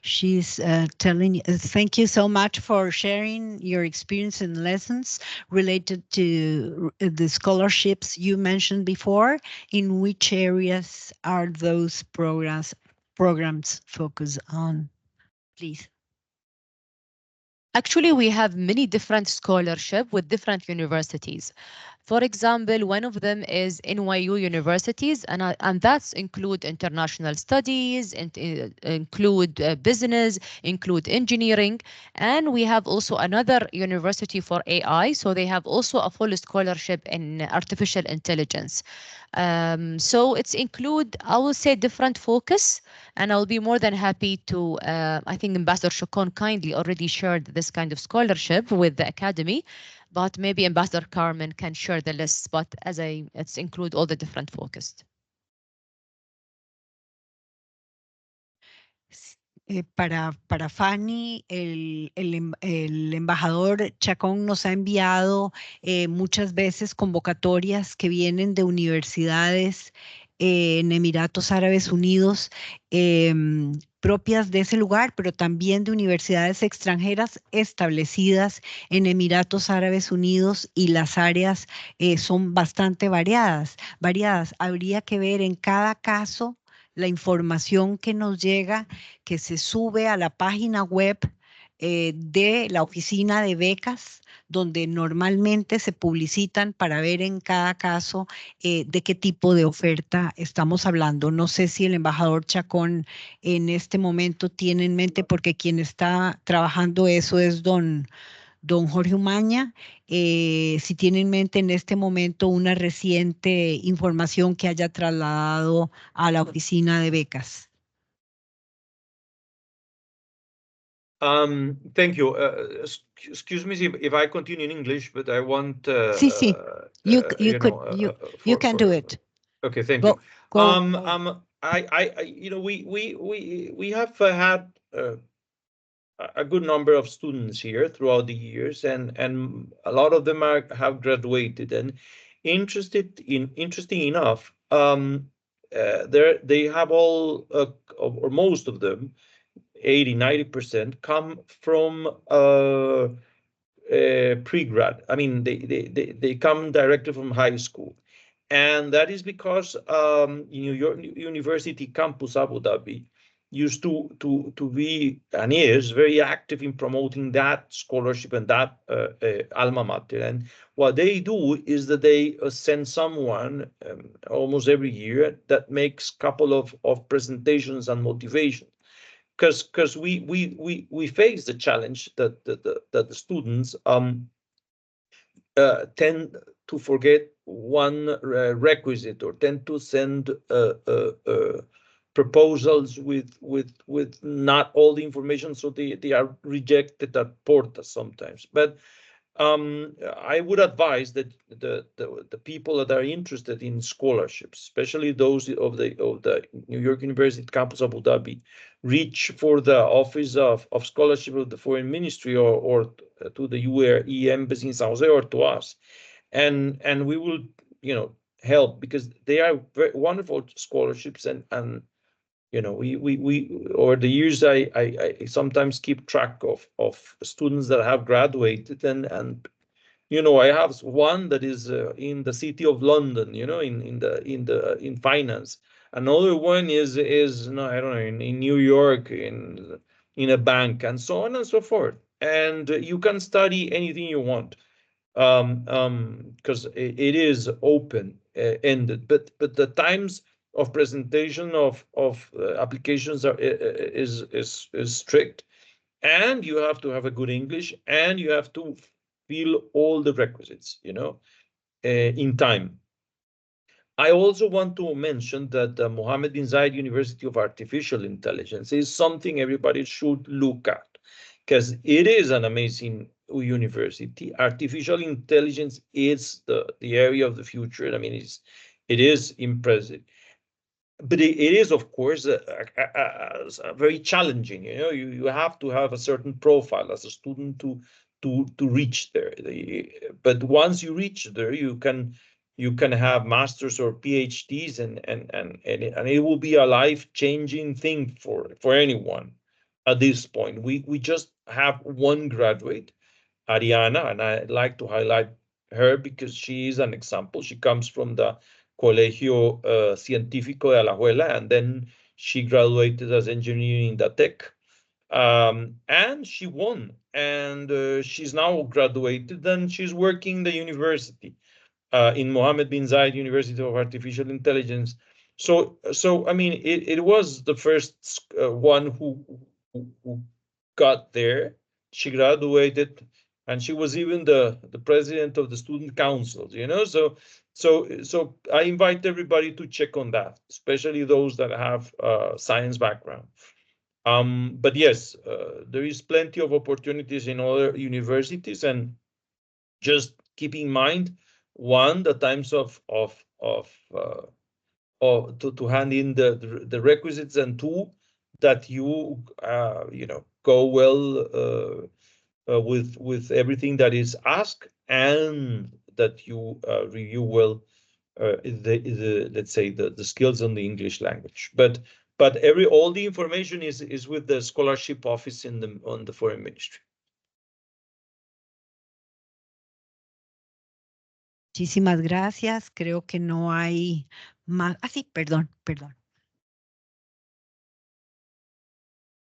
She's telling you, thank you so much for sharing your experience and lessons related to the scholarships you mentioned before. In which areas are those programs focused on, please? Actually, we have many different scholarship with different universities. For example, one of them is NYU universities, and that's include international studies, and include business, include engineering, and we have also another university for AI. So they have also a full scholarship in artificial intelligence. So it's include, I will say, different focus, and I'll be more than happy to. I think Ambassador Shokon kindly already shared this kind of scholarship with the academy, but maybe Ambassador Carmen can share the list. But it's include all the different focused. Para Fanny, el embajador Chacón nos ha enviado muchas veces convocatorias que vienen de universidades en Emiratos Árabes Unidos, propias de ese lugar, pero también de universidades extranjeras establecidas en Emiratos Árabes Unidos, y las áreas son bastante variadas. Habría que ver en cada caso la información que nos llega, que se sube a la página web de la oficina de becas, donde normalmente se publicitan, para ver en cada caso de qué tipo de oferta estamos hablando. No sé si el embajador Chacón en este momento tiene en mente, porque quien está trabajando eso es don Jorge Umaña, si tiene en mente en este momento una reciente información que haya trasladado a la oficina de becas. Thank you. Excuse me if I continue in English, but I want Sí, sí. You can do it. Okay, thank Go, you. go. We have had a good number of students here throughout the years, and a lot of them have graduated. And interesting enough, they have all or most of them, 80-90%, come from pre-grad. I mean, they come directly from high school, and that is because your university campus Abu Dhabi used to be and is very active in promoting that scholarship and that alma mater. And what they do is that they send someone almost every year that makes a couple of presentations and motivation, because we face the challenge that the students tend to forget one requisite, or tend to send proposals with not all the information, so they are rejected at porta sometimes. But I would advise that the people that are interested in scholarships, especially those of the New York University campus Abu Dhabi, reach for the Office of Scholarship of the Foreign Ministry, or to the UAE Embassy in San Jose, or to us, and we will, help, because they are very wonderful scholarships. And we over the years, I sometimes keep track of students that have graduated, and I have one that is in the city of London, in finance. Another one is no, I don't know, in New York, in a bank, and so on and so forth. And you can study anything you want, because it is open ended. But the times of presentation of applications is strict, and you have to have a good English, and you have to fill all the requisites, in time. I also want to mention that the Mohammed bin Zayed University of Artificial Intelligence is something everybody should look at, because it is an amazing university. Artificial intelligence is the area of the future. I mean, it is impressive, but it is, of course, very challenging. You have to have a certain profile as a student to reach there. But once you reach there, you can have masters or PhDs, and it will be a life-changing thing for anyone. At this point, we just have one graduate, Ariana, and I like to highlight her because she is an example. She comes from the Colegio Científico de Alajuela, and then she graduated as engineer in the tech, and she won. And she's now graduated, and she's working in the university, in Mohammed bin Zayed University of Artificial Intelligence. So I mean, it was the first one who got there. She graduated, and she was even the president of the student councils. So I invite everybody to check on that, especially those that have science background. But yes, there is plenty of opportunities in other universities, and just keep in mind, one, the times to hand in the requisites, and two, that you go well with everything that is asked, and that you review well the let's say the skills on the English language. But all the information is with the scholarship office on the foreign ministry. Muchísimas gracias. Creo que no hay más. Ah, sí, perdón.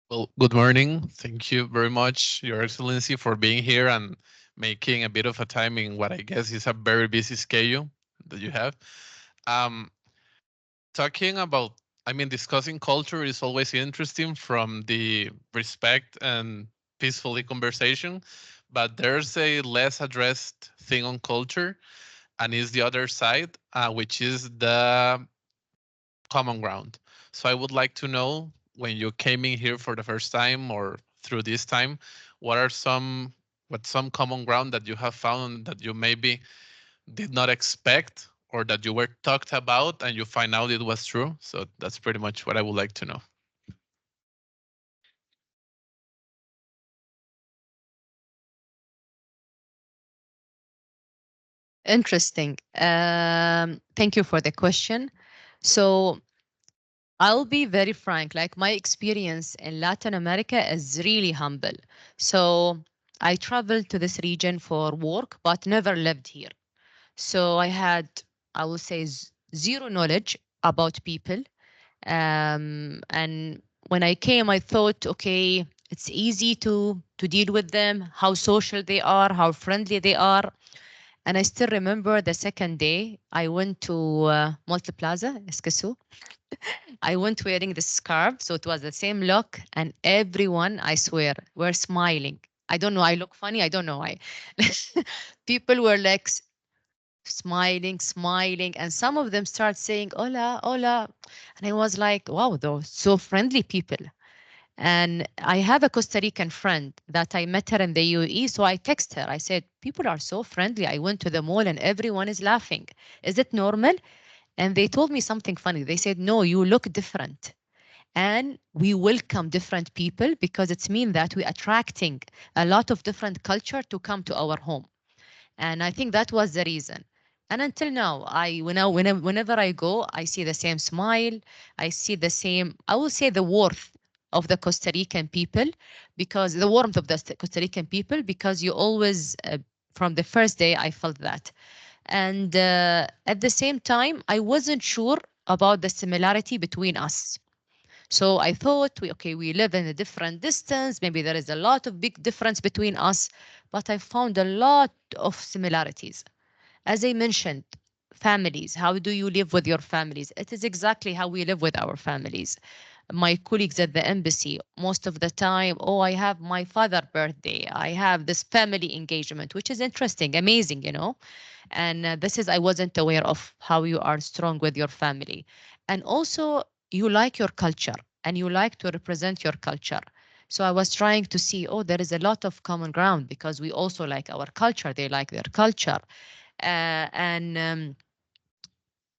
Well, good morning. Thank you very much, Your Excellency, for being here and making a bit of a time in what I guess is a very busy schedule that you have. Talking about, discussing culture is always interesting from the respect and peacefully conversation, but there's a less addressed thing on culture, and is the other side, which is the common ground. So I would like to know, when you came in here for the first time or through this time, what's some common ground that you have found that you maybe did not expect, or that you were talked about and you find out it was true? So that's pretty much what I would like to know. Interesting. Thank you for the question. So I'll be very frank, like my experience in Latin America is really humble. So I traveled to this region for work, but never lived here. So I had, I will say, zero knowledge about people. And when I came, I thought, okay, it's easy to deal with them, how social they are, how friendly they are. And I still remember the second day, I went to Multiplaza, Escazú. I went wearing the scarf, so it was the same look, and everyone, I swear, were smiling. I don't know. I look funny. I don't know why. People were like smiling, smiling, and some of them start saying "Hola, hola," and I was like, "Wow, those so friendly people." And I have a Costa Rican friend that I met her in the UAE, so I text her. I said, "People are so friendly. I went to the mall and everyone is laughing. Is it normal?" And they told me something funny. They said, "No, you look different." And we welcome different people because it's mean that we're attracting a lot of different culture to come to our home. And I think that was the reason. And until now, whenever I go, I see the same smile. I see the same, I will say the warmth of the Costa Rican people, because the warmth of the Costa Rican people, because you always, from the first day, I felt that. And at the same time, I wasn't sure about the similarity between us. So I thought, okay, we live in a different distance. Maybe there is a lot of big difference between us, but I found a lot of similarities. As I mentioned, families. How do you live with your families? It is exactly how we live with our families. My colleagues at the embassy, most of the time, oh, I have my father's birthday. I have this family engagement, which is interesting, amazing, you know. And this is, I wasn't aware of how you are strong with your family. And also, you like your culture and you like to represent your culture. So I was trying to see, oh, there is a lot of common ground because we also like our culture. They like their culture. And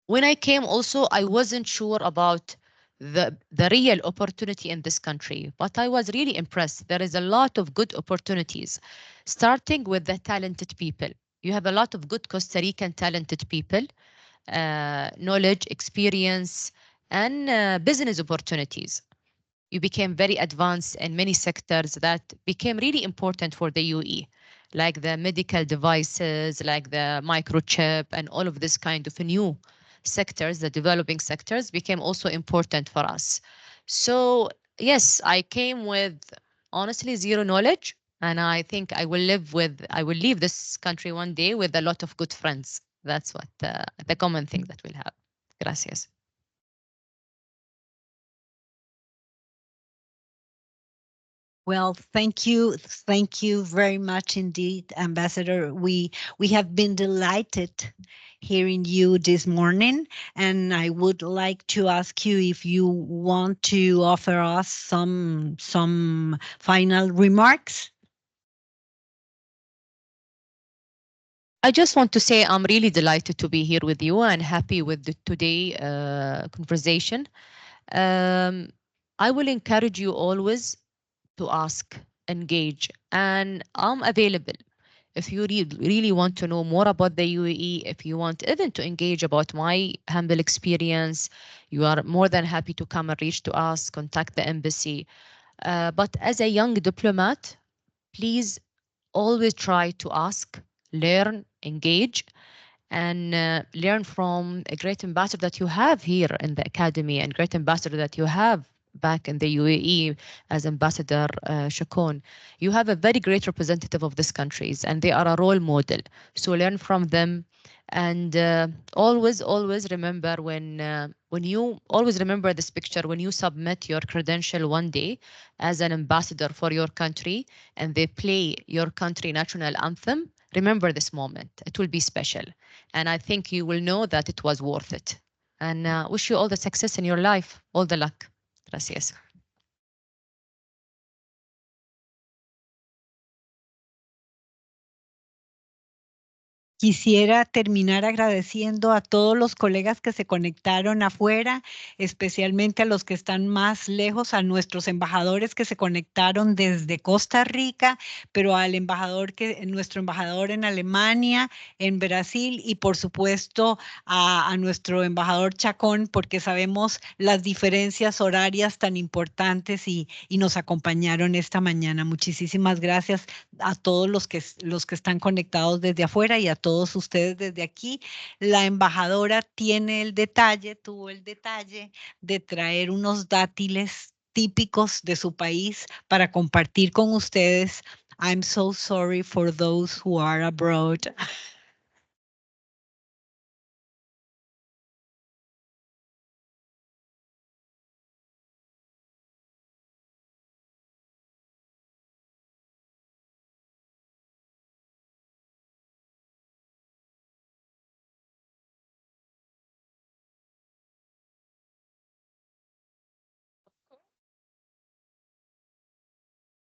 when I came also, I wasn't sure about the real opportunity in this country, but I was really impressed. There is a lot of good opportunities, starting with the talented people. You have a lot of good Costa Rican talented people, knowledge, experience, and business opportunities. You became very advanced in many sectors that became really important for the UE, like the medical devices, like the microchip, and all of this kind of new sectors, the developing sectors, became also important for us. So, yes, I came with honestly zero knowledge. And I think I will leave this country one day with a lot of good friends. That's what the common thing that we'll have. Gracias. Well, thank you. Thank you very much indeed, Ambassador. We have been delighted hearing you this morning, and I would like to ask you if you want to offer us some final remarks. I just want to say I'm really delighted to be here with you and happy with the today conversation. Um, I will encourage you always to ask, engage, and I'm available. If you really want to know more about the UAE, if you want even to engage about my humble experience, you are more than happy to come and reach to us, contact the embassy. But as a young diplomat, please always try to ask, learn, engage, and learn from a great ambassador that you have here in the academy and great ambassador that you have back in the UAE as Ambassador Shakon. You have a very great representative of these countries and they are a role model. So learn from them and always remember when you always remember this picture when you submit your credential one day as an ambassador for your country and they play your country national anthem. Remember this moment. It will be special. And I think you will know that it was worth it. And wish you all the success in your life, all the luck. Gracias. Quisiera terminar agradeciendo a todos los colegas que se conectaron afuera, especialmente a los que están más lejos, a nuestros embajadores que se conectaron desde Costa Rica, pero al nuestro embajador en Alemania, en Brasil y por supuesto a nuestro embajador Chacón, porque sabemos las diferencias horarias tan importantes y nos acompañaron esta mañana. Muchísimas gracias a todos los que están conectados desde afuera y a todos ustedes desde aquí. La embajadora tuvo el detalle de traer unos dátiles típicos de su país para compartir con ustedes. I'm so sorry for those who are abroad.